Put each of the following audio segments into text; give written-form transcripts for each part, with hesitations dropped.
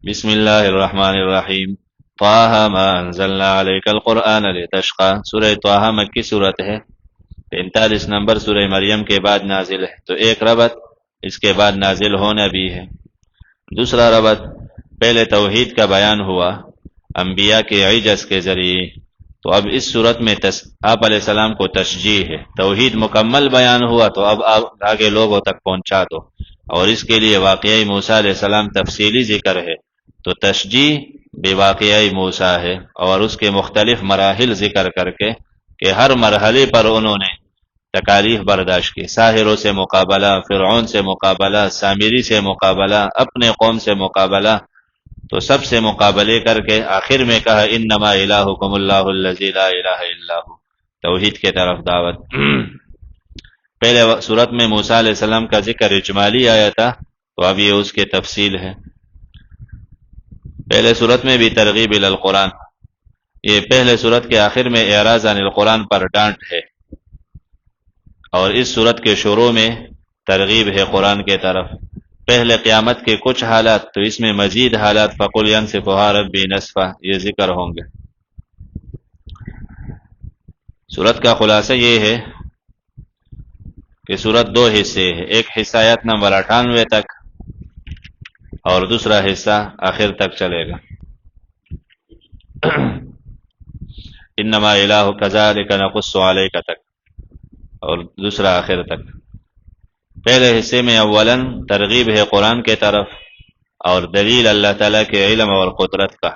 بسم اللہ الرحمن الرحیم طه ما انزلنا علیک القرآن لتشقى سورہ طه مکی صورت ہے، 45 نمبر سورہ مریم کے بعد نازل ہے، تو ایک ربط اس کے بعد نازل ہونا بھی ہے۔ دوسرا ربط، پہلے توحید کا بیان ہوا انبیاء کے عجز کے ذریعے، تو اب اس صورت میں آپ علیہ السلام کو تشجیع ہے، توحید مکمل بیان ہوا تو اب آگے لوگوں تک پہنچا دو، اور اس کے لیے واقعی موسیٰ علیہ السلام تفصیلی ذکر ہے، تو تشجیع بے واقعی موسیٰ ہے، اور اس کے مختلف مراحل ذکر کر کے کہ ہر مرحلے پر انہوں نے تکالیف برداشت کی، ساحروں سے مقابلہ، فرعون سے مقابلہ، سامری سے مقابلہ، اپنے قوم سے مقابلہ، تو سب سے مقابلے کر کے آخر میں کہا انما الہکم اللہ الذی لا الہ الا ہو، توحید کے طرف دعوت۔ پہلے صورت میں موسیٰ علیہ السلام کا ذکر اجمالی آیا تھا، تو اب یہ اس کے تفصیل ہے۔ پہلے صورت میں بھی ترغیب الی القرآن، یہ پہلے صورت کے آخر میں اعراض عن القرآن پر ڈانٹ ہے، اور اس صورت کے شروع میں ترغیب ہے قرآن کے طرف۔ پہلے قیامت کے کچھ حالات، تو اس میں مزید حالات فَقُلْ يَنْسِفُهَا رَبِّي نَسْفًا یہ ذکر ہوں گے۔ صورت کا خلاصہ یہ ہے کہ صورت دو حصے ہے، ایک حصہ آیت نمبر 98 تک اور دوسرا حصہ آخر تک چلے گا۔ انما الہ کذالک نقص علیک تک، اور دوسرا آخر تک۔ پہلے حصے میں اولاً ترغیب ہے قرآن کے طرف اور دلیل اللہ تعالیٰ کے علم اور قدرت کا،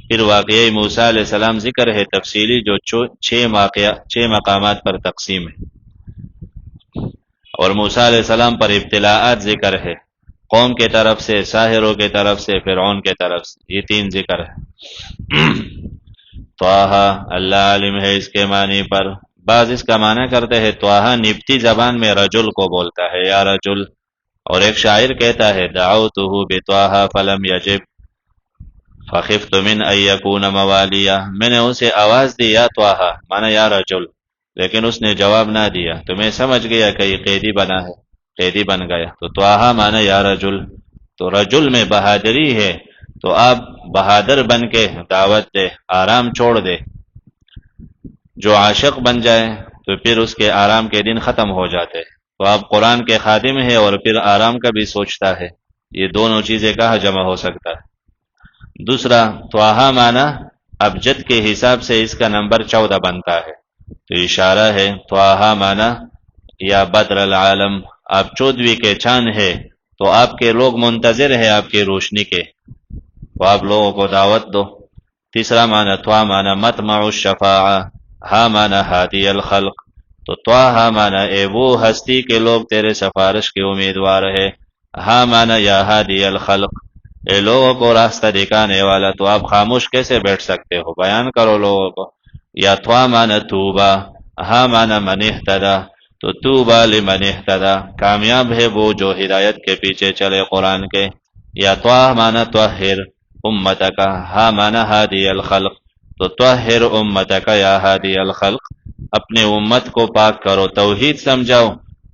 پھر واقعی موسیٰ علیہ السلام ذکر ہے تفصیلی جو 6 مقامات پر تقسیم ہے، اور موسیٰ علیہ السلام پر ابتلاءات ذکر ہے، قوم کے طرف سے، ساحروں کے طرف سے، فرعون کے طرف سے، یہ 3 ذکر ہے۔ طه اللہ عالم ہے اس کے معنی پر، بعض اس کا معنی کرتے ہیں طه نبتی زبان میں رجل کو بولتا ہے، یا رجل، اور ایک شاعر کہتا ہے دعوته بطه فلم یجب فخفت من ان یکون موالیا، میں نے اسے آواز دی یا طه معنی یا رجل، لیکن اس نے جواب نہ دیا تو میں سمجھ گیا کہ یہ قیدی بنا ہے، قیدی بن گیا، تو طه معنی یا رجل، تو رجل میں بہادری ہے، تو آپ بہادر بن کے دعوت دے، آرام چھوڑ دے۔ جو عاشق بن جائے تو پھر اس کے آرام کے دن ختم ہو جاتے، تو آپ قرآن کے خادم ہیں اور پھر آرام کا بھی سوچتا ہے، یہ دونوں چیزیں کہاں جمع ہو سکتا ہے۔ دوسرا طه معنی ابجد کے حساب سے اس کا نمبر 14 بنتا ہے، تو اشارہ ہے طه معنی یا بدر العالم، آپ 14ویں کے چاند ہے، تو آپ کے لوگ منتظر ہیں آپ کی روشنی کے، تو آپ لوگوں کو دعوت دو۔ تیسرا معنی طه معنی مطمع الشفاعہ، ہا معنی ہادی الخلق، تو طه معنی اے وہ ہستی کے لوگ تیرے سفارش کے امیدوار ہے، ہا معنی یا ہادی الخلق، اے لوگوں کو راستہ دکھانے والا، تو آپ خاموش کیسے بیٹھ سکتے ہو، بیان کرو لوگوں کو۔ یا طه معنی توبہ، ہا معنی من اہتدی، تو توبہ لمن اہتدی، کامیاب ہے وہ جو ہدایت کے پیچھے چلے قرآن کے۔ یا طه معنی طہر امتک، ہا معنی ہادی الخلق، تو طہر امتک یا ہادی الخلق، اپنے امت کو پاک کرو، توحید سمجھاؤ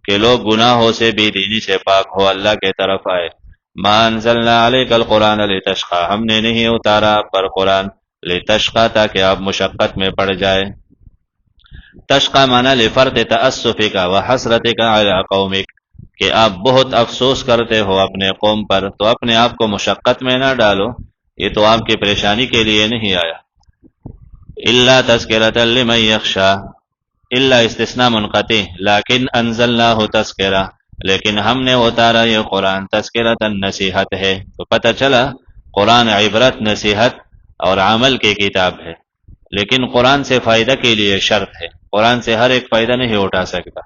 کہ لوگ گناہوں سے بے دینی سے پاک ہو، اللہ کے طرف آئے۔ ما انزلنا علیک القرآن لتشقى، ہم نے نہیں اتارا آپ پر قرآن لتشقى تاکہ آپ مشقت میں پڑ جائے۔ تشقى معنی لفرط تأسفک وحسرتک علی قومک، کہ آپ بہت افسوس کرتے ہو اپنے قوم پر، تو اپنے آپ کو مشقت میں نہ ڈالو، یہ تو آپ کی پریشانی کے لیے نہیں آیا۔ الا تذکرۃ لمن یخشی، الا استثناء منقطع، لیکن انزلناہ تذکرہ، لیکن ہم نے اتارا یہ قرآن تذکرۃ، نصیحت ہے، تو پتہ چلا قرآن عبرت، نصیحت اور عمل کی کتاب ہے، لیکن قرآن سے فائدہ کے لیے شرط ہے، قرآن سے ہر ایک فائدہ نہیں اٹھا سکتا،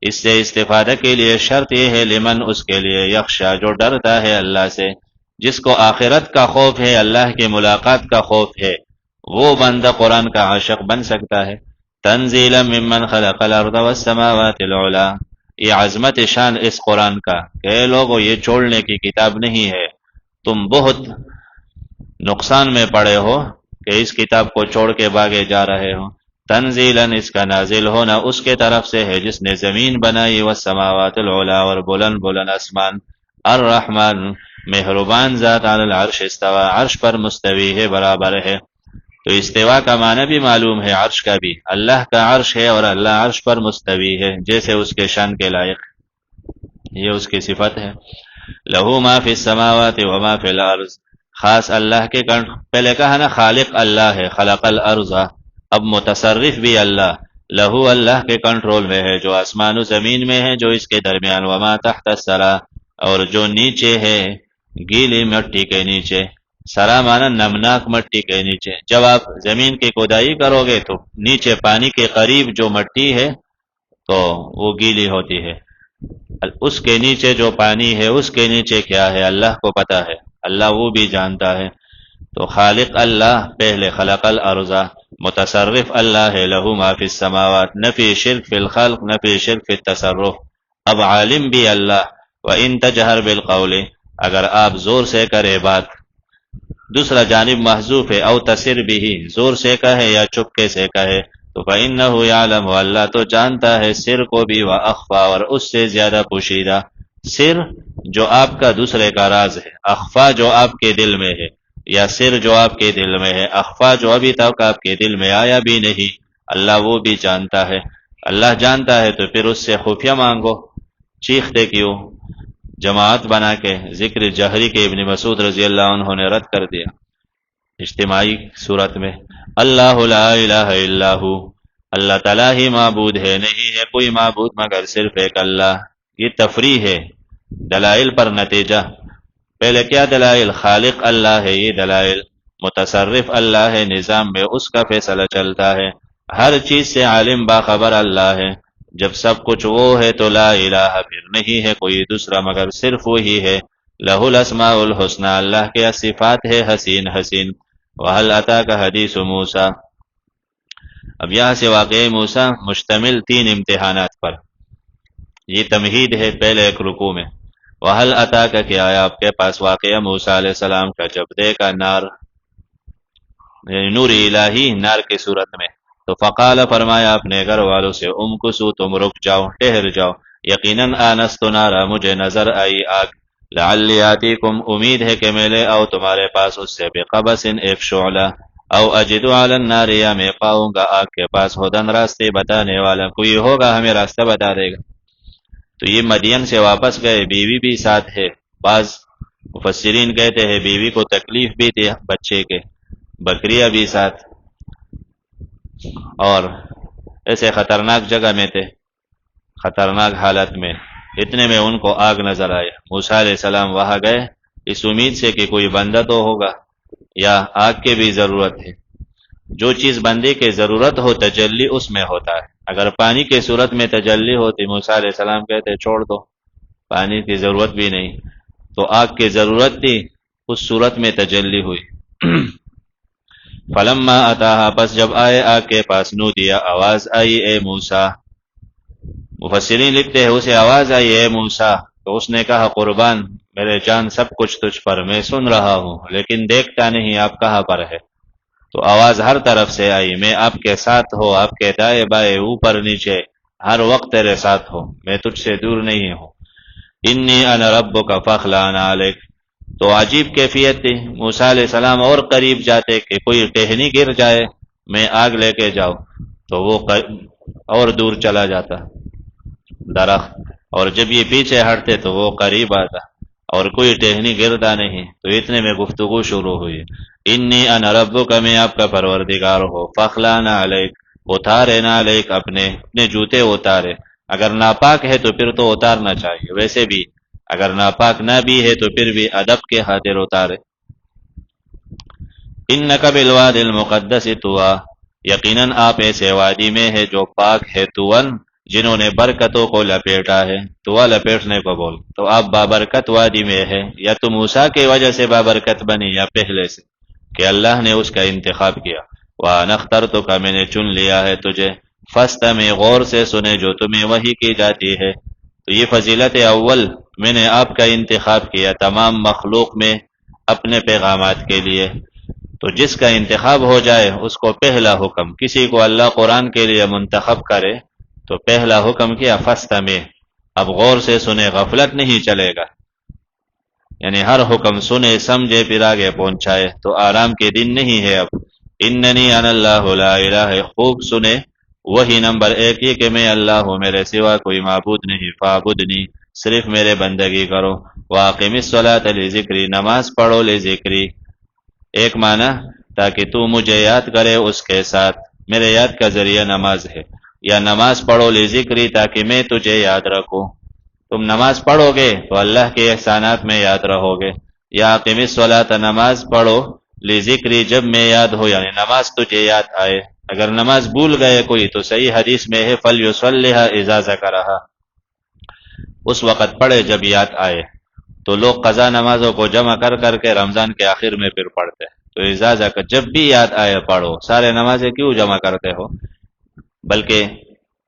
اس سے استفادہ کے لیے شرط یہ ہے لمن، اس کے لیے یخشا جو ڈرتا ہے اللہ سے، جس کو آخرت کا خوف ہے، اللہ کی ملاقات کا خوف ہے، وہ بندہ قرآن کا عاشق بن سکتا ہے۔ تنزیلا ممن خلق الارض والسماوات العلا، یہ عظمت شان اس قرآن کا کہ اے لوگو یہ چھوڑنے کی کتاب نہیں ہے، تم بہت نقصان میں پڑے ہو کہ اس کتاب کو چھوڑ کے بھاگے جا رہے ہو۔ تنزیلا، اس کا نازل ہونا اس کے طرف سے ہے جس نے زمین بنائی، والسماوات العلا، اور بلند بلند آسمان، الرحمن، مہربان ذات علی العرش استوا، عرش پر مستوی ہے، برابر ہے۔ تو استوا کا معنی بھی معلوم ہے، عرش کا بھی، اللہ کا عرش ہے اور اللہ عرش پر مستوی ہے، جیسے اس کے شان کے لائق، یہ اس کی صفت ہے۔ لہو ما فی السماوات و ما فی الارض، خاص اللہ کے پہلے کہا نا خالق اللہ ہے، خلق الارض، اب متصرف بھی اللہ، لہو اللہ کے کنٹرول میں ہے، جو آسمان و زمین میں ہے، جو اس کے درمیان، وما تحت الثری، اور جو نیچے ہے، گیلی مٹی کے نیچے، سرا مانا نمناک مٹی کے نیچے، جب آپ زمین کی کھدائی کرو گے تو نیچے پانی کے قریب جو مٹی ہے تو وہ گیلی ہوتی ہے، اس کے نیچے جو پانی ہے اس کے نیچے کیا ہے اللہ کو پتا ہے، اللہ وہ بھی جانتا ہے۔ تو خالق اللہ پہلے، خلق الارض، متصرف اللہ ہے، لہو ما فی السماوات، نفی شرک فی الخلق، نفی شرک فی التصرف، اب عالم بھی اللہ، وَإِن تَجْهَرْ بِالْقَوْلِ، اگر آپ زور سے کرے بات، دوسرا جانب محذوف ہے، او تسر بھی، زور سے کہے یا چپکے سے کہے، تو فَإِنَّهُ يَعْلَمُ، اللہ تو جانتا ہے سر کو بھی، وَأَخْفَى، اور اس سے زیادہ پوشیدہ، سر جو آپ کا دوسرے کا راز ہے، اخفا جو آپ کے دل میں ہے، یا سر جو آپ کے دل میں ہے، اخفا جو ابھی تک آپ کے دل میں آیا بھی نہیں، اللہ وہ بھی جانتا ہے۔ اللہ جانتا ہے تو پھر اس سے خفیہ مانگو، چیختے کیوں؟ جماعت بنا کے ذکر جہری کے ابن مسعود رضی اللہ عنہ نے رد کر دیا اجتماعی صورت میں، اللہ لا الہ الا ہو، اللہ تعالیٰ ہی معبود ہے، نہیں ہے کوئی معبود مگر صرف ایک اللہ، یہ تفریح ہے دلائل پر نتیجہ، پہلے کیا دلائل؟ خالق اللہ ہے، یہ دلائل، متصرف اللہ ہے، نظام میں اس کا فیصلہ چلتا ہے، ہر چیز سے عالم باخبر اللہ ہے، جب سب کچھ وہ ہے تو لا الہ، پھر نہیں ہے کوئی دوسرا مگر صرف وہی ہے، لہ الاسماء الحسنی، اللہ کے صفات ہے حسین حسین۔ وحل اتاک حدیث موسیٰ، اب یہاں سے واقع موسیٰ مشتمل 3 امتحانات پر، یہ تمہید ہے پہلے ایک رکوع میں، وحل اتاک، کیا آیا آپ کے پاس واقعہ موسیٰ علیہ السلام کا جب دیکھا نار، یعنی نور الہی نار کی صورت میں، تو فقال، فرمایا اپنے گھر والوں سے، امکسو، تم رک جاؤ، ٹھہر جاؤ، یقیناً آنست نارا، مجھے نظر آئی آگ، لعلی آتیکم، امید ہے کہ میں لے آؤ تمہارے پاس اس سے، بقبس، ایک شعلہ، او اجدو علی النار، یا میں پاؤں گا آگ کے پاس، ہدن، راستے بتانے والا، کوئی ہوگا ہمیں راستہ بتا دے گا۔ تو یہ مدین سے واپس گئے، بیوی بھی ساتھ ہے، بعض مفسرین کہتے ہیں بیوی کو تکلیف بھی تھی بچے کے، بکریاں بھی ساتھ، اور ایسے خطرناک جگہ میں تھے، خطرناک حالت میں، اتنے میں ان کو آگ نظر آیا، موسیٰ علیہ السلام وہاں گئے اس امید سے کہ کوئی بندہ تو ہوگا، یا آگ کے بھی ضرورت ہے، جو چیز بندے کے ضرورت ہو تجلی اس میں ہوتا ہے، اگر پانی کے صورت میں تجلی ہوتی، موسیٰ علیہ السلام کہتے چھوڑ دو، پانی کی ضرورت بھی نہیں، تو آگ کی ضرورت تھی، اس صورت میں تجلی ہوئی۔ فلما اتاہا، پس جب آئے آگ کے پاس، نو دیا، آواز آئی، اے موسیٰ، مفسرین لکھتے ہیں اسے آواز آئی، اے موسیٰ، تو اس نے کہا، قربان میرے جان سب کچھ تجھ پر، میں سن رہا ہوں لیکن دیکھتا نہیں آپ کہاں پر ہے، تو آواز ہر طرف سے آئی، میں آپ کے ساتھ ہو، آپ کے دائیں بائیں اوپر نیچے، ہر وقت تیرے ساتھ ہو، میں تجھ سے دور نہیں ہوں، انی انا ربک فاخلع علیک، تو عجیب کیفیت تھی، موسیٰ علیہ السلام اور قریب جاتے کہ کوئی ٹہنی گر جائے، میں آگ لے کے جاؤ، تو وہ اور دور چلا جاتا درخت، اور جب یہ پیچھے ہٹتے تو وہ قریب آتا، اور کوئی ٹہنی گرتا نہیں، تو اتنے میں گفتگو شروع ہوئی، انی انا ربک، میں آپ کا پروردگار ہو، فاخلع علیک، اتارے نہ علیک، اپنے جوتے اتارے، اگر ناپاک ہے تو پھر تو اتارنا چاہیے، ویسے بھی اگر ناپاک نہ بھی ہے تو پھر بھی ادب کے خاطر اتارے۔ انک بالوادی المقدس طوی، یقیناً آپ ایسے وادی میں ہے جو پاک ہے، طوً، جنہوں نے برکتوں کو لپیٹا ہے، طویٰ لپیٹنے کو بول، تو آپ بابرکت وادی میں ہے، یا تو موسیٰ کی وجہ سے بابرکت بنی یا پہلے سے کہ اللہ نے اس کا انتخاب کیا، وَأَنَا اخْتَرْتُكَ، میں نے چن لیا ہے تجھے، فَاسْتَمِعْ، غور سے سنے جو تمہیں وحی کی جاتی ہے، تو یہ فضیلت اول، میں نے آپ کا انتخاب کیا تمام مخلوق میں اپنے پیغامات کے لیے، تو جس کا انتخاب ہو جائے اس کو پہلا حکم، کسی کو اللہ قرآن کے لیے منتخب کرے تو پہلا حکم کیا، فَاسْتَمِعْ، اب غور سے سنے، غفلت نہیں چلے گا، یعنی ہر حکم سنے سمجھے پھر آگے پہنچائے، تو آرام کے دن نہیں ہے اب۔ اننی انا اللہ لا الہ، خوب سنے وہی نمبر ایک یہ کہ میں اللہ ہوں، میرے سوا کوئی معبود نہیں، فاعبدنی، صرف میرے بندگی کرو، واقم الصلاۃ لذکری، نماز پڑھو لذکری، ایک معنی تاکہ تو مجھے یاد کرے اس کے ساتھ، میرے یاد کا ذریعہ نماز ہے، یا نماز پڑھو لذکری تاکہ میں تجھے یاد رکھوں، تم نماز پڑھو گے تو اللہ کے احسانات میں یاد رہو گے، یا اقیم الصلاۃ، نماز پڑھو لذکری، جب میں یاد ہو، یعنی نماز تجھے یاد آئے، اگر نماز بھول گئے کوئی تو صحیح حدیث میں ہے فلیصلیھا اذا ذکرھا، اس وقت پڑھے جب یاد آئے، تو لوگ قضا نمازوں کو جمع کر کر کے رمضان کے آخر میں پھر پڑھتے، تو اذا ذکر، جب بھی یاد آئے پڑھو، سارے نمازیں کیوں جمع کرتے ہو، بلکہ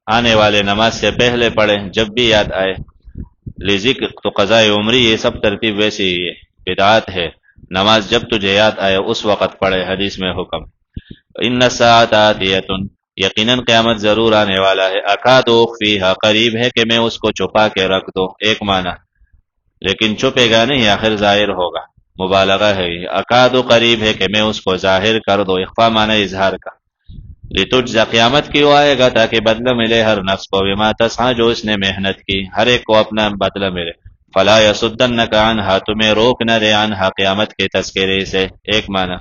آنے والے نماز سے پہلے پڑھے جب بھی یاد آئے، لذکر تو قضاء عمری، یہ سب ترتیب ویسی ہی ہے، بدعات ہے، نماز جب تجھے یاد آئے اس وقت پڑھے، حدیث میں حکم۔ ان الساعۃ آتیۃ، یقیناً قیامت ضرور آنے والا ہے، اکاد اخفیھا، قریب ہے کہ میں اس کو چھپا کے رکھ دو، ایک معنی، لیکن چھپے گا نہیں، آخر ظاہر ہوگا، مبالغہ ہے یہ، اکاد قریب ہے کہ میں اس کو ظاہر کر دو، اخفا معنی اظہار کا، لتجزا، قیامت کیوں آئے گا تاکہ بدلہ ملے ہر نفس کو، بما تسعی، جو اس نے محنت کی، ہر ایک کو اپنا بدلہ ملے، فلا یصدنک عنہا، تمہیں روک نہ دے، عنہا، قیامت کے تذکرے سے، ایک معنی،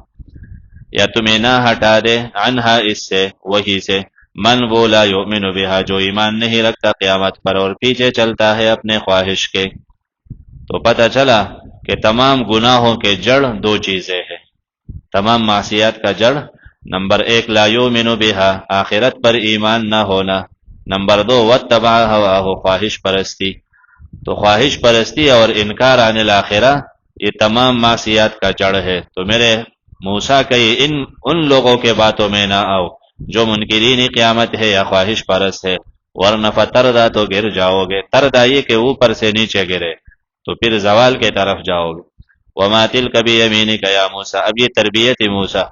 یا تمہیں نہ ہٹا دے، عنہا، اس سے، وہی سے، من وہ لا یؤمن بہا، جو ایمان نہیں رکھتا قیامت پر اور پیچھے چلتا ہے اپنے خواہش کے۔ تو پتہ چلا کہ تمام گناہوں کے جڑ دو چیزیں ہیں، تمام معصیات کا جڑ، نمبر ایک لا یؤمن بہا، آخرت پر ایمان نہ ہونا، نمبر دو واتبع ہواہ، خواہش پرستی، تو خواہش پرستی اور انکار عن الآخرہ یہ تمام معصیات کا جڑ ہے، تو میرے موسیٰ کہی ان لوگوں کے باتوں میں نہ آؤ جو منکرین قیامت ہے یا خواہش پرست ہے، ورنہ فتردا، تو گر جاؤ گے، تردا یہ کہ اوپر سے نیچے گرے، تو پھر زوال کے طرف جاؤ گے۔ وما تلک بیمینک یا موسیٰ، اب یہ تربیت موسیٰ،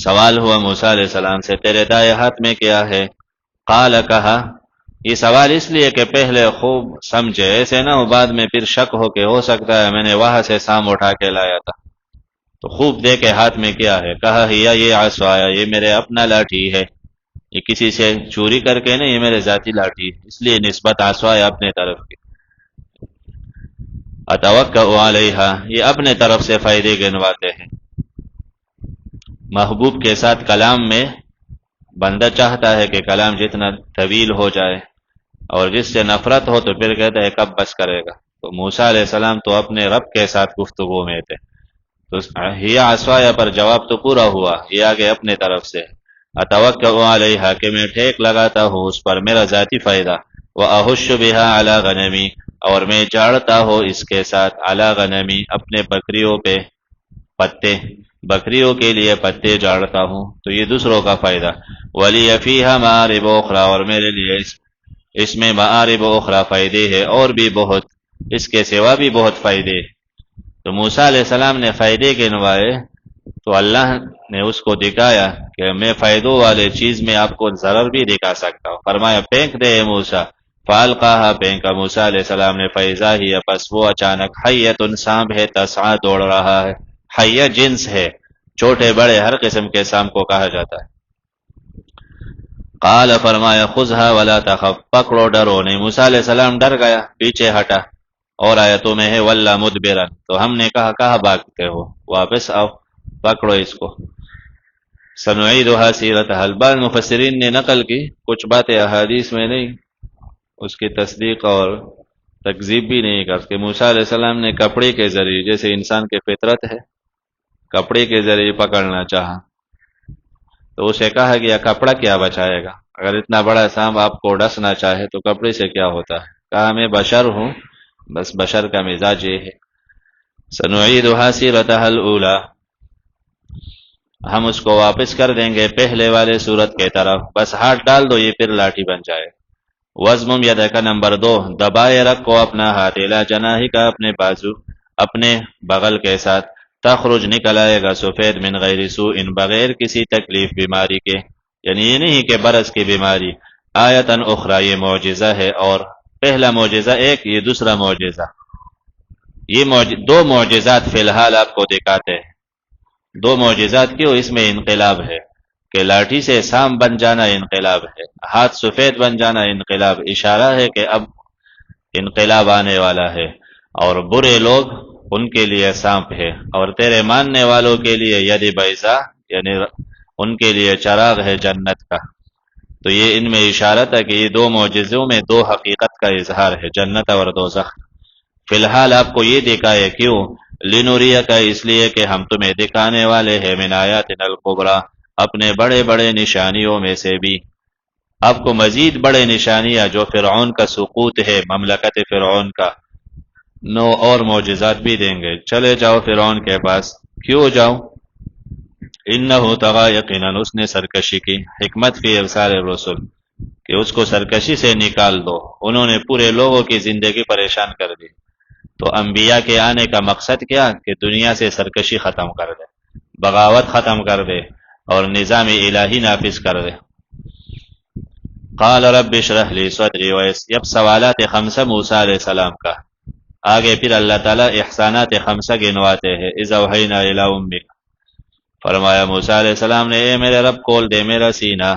سوال ہوا موسیٰ علیہ السلام سے، تیرے دائیں ہاتھ میں کیا ہے؟ قال، کہا، یہ سوال اس لیے کہ پہلے خوب سمجھے، ایسے نہ ہو بعد میں پھر شک ہو کہ ہو سکتا ہے میں نے وہاں سے سام اٹھا کے لایا تھا، تو خوب دیکھے ہاتھ میں کیا ہے، کہا ہیا، یہ عصایا، یہ میرے اپنا لاٹھی ہے، یہ کسی سے چوری کر کے نہیں، یہ میرے ذاتی لاٹھی ہے، اس لیے نسبت عصایا اپنے طرف کی، اتوکئ علیہا، یہ اپنے طرف سے فائدے گنواتے ہیں، محبوب کے ساتھ کلام میں بندہ چاہتا ہے کہ کلام جتنا طویل ہو جائے، اور جس سے نفرت ہو تو پھر کہتا ہے کب بس کرے گا، تو موسیٰ علیہ السلام تو اپنے رب کے ساتھ گفتگو میں تھے، تو ہیا عصایا پر جواب تو پورا ہوا، یہ آگے اپنے طرف سے، اتوکئ علیہا، کہ میں ٹھیک لگاتا ہوں اس پر میرا ذاتی فائدہ، واحش بہا علی غنمی، اور میں جاڑتا ہوں اس کے ساتھ، علی غنمی، اپنے بکریوں پہ پتے، بکریوں کے لیے پتے جاڑتا ہوں، تو یہ دوسروں کا فائدہ، ولی فیہا مآرب اخری، اور میرے لیے اس میں مآرب اخری، فائدے ہے اور بھی بہت، اس کے سوا بھی بہت فائدے، تو موسیٰ علیہ السلام نے فائدے گنوائے، تو اللہ نے اس کو دکھایا کہ میں فائدوں والے چیز میں آپ کو ضرر بھی دکھا سکتا ہوں، فرمایا پھینک دے موسیٰ، فالقاها، پھینکا موسیٰ علیہ السلام نے، فاذا ہی، پس وہ اچانک، حیۃ، سانپ ہے، تسعی، دوڑ رہا ہے، حیہ جنس ہے، چھوٹے بڑے ہر قسم کے سانپ کو کہا جاتا ہے، قال، فرمایا، خذها ولا تخف، پکڑو ڈرو نہیں، موسیٰ علیہ السلام ڈر گیا، پیچھے ہٹا، اور آیتوں میں ہے ولا مدبرا، تو ہم نے کہا کہاں بھاگتے ہو، واپس آؤ، پکڑو اس کو، سنعیدها سیرتها، بعض مفسرین نے نقل کی، کچھ باتیں احادیث میں نہیں، اس کی تصدیق اور تکذیب بھی نہیں کرتے، موسیٰ علیہ السلام نے کپڑے کے ذریعے، جیسے انسان کے فطرت ہے، کپڑے کے ذریعے پکڑنا چاہا، تو اسے کہا گیا کپڑا کیا بچائے گا، اگر اتنا بڑا سانپ آپ کو ڈسنا چاہے تو کپڑے سے کیا ہوتا ہے، کہا میں بشر ہوں، بس بشر کا مزاج یہ ہے، سنعیدها سیرتها الاولی، ہم اس کو واپس کر دیں گے پہلے والے صورت کے طرف، بس ہاتھ ڈال دو یہ پھر لاٹھی بن جائے، وزمم یدک، نمبر دو، دبائے رکھو اپنا ہاتھ، الی جناحک، اپنے بازو، اپنے بغل کے ساتھ، تخرج، نکل آئے گا، سفید، من غیر سوء، بغیر کسی تکلیف بیماری کے، یعنی یہ نہیں کہ برس کی بیماری، آیتن اخری، یہ معجزہ ہے، اور پہلا معجزہ ایک، یہ دوسرا معجزہ، یہ دو معجزات فی الحال آپ کو دکھاتے ہیں. دو معجزات کیوں؟ اس میں انقلاب ہے کہ لاٹھی سے سام بن جانا انقلاب ہے، ہاتھ سفید بن جانا انقلاب، اشارہ ہے کہ اب انقلاب آنے والا ہے. اور برے لوگ ان کے لیے سانپ ہے، اور تیرے ماننے والوں کے لیے ید بیضا، یعنی ان کے لیے چراغ ہے جنت کا. تو یہ ان میں اشارہ تھا کہ یہ دو معجزوں میں دو حقیقت کا اظہار ہے، جنت اور دوزخ. فی الحال آپ کو یہ دکھائے کیوں؟ لنوریہ کا، اس لیے کہ ہم تمہیں دکھانے والے ہیں من آیاتنا الکبریٰ، اپنے بڑے بڑے نشانیوں میں سے بھی. آپ کو مزید بڑے نشانیاں جو فرعون کا سقوط ہے، مملکت فرعون کا، اور معجزات بھی دیں گے. چلے جاؤ فرعون کے پاس. کیوں جاؤ؟ انہو طغی، یقیناً اس نے سرکشی کی. حکمت فی ارسال الرسل، کہ اس کو سرکشی سے نکال دو. انہوں نے پورے لوگوں کی زندگی پریشان کر دی. تو انبیاء کے آنے کا مقصد کیا؟ کہ دنیا سے سرکشی ختم کر دے، بغاوت ختم کر دے، اور نظام الہی نافذ کر دے. قال رب اشرح لی صدری اب سوالات خمسہ موسیٰ علیہ السلام کا. آگے پھر اللہ تعالیٰ احسانات خمسہ گنواتے ہیں. اذ اوحینا الی امک، فرمایا موسیٰ علیہ السلام نے، اے میرے رب کھول دے میرا سینہ،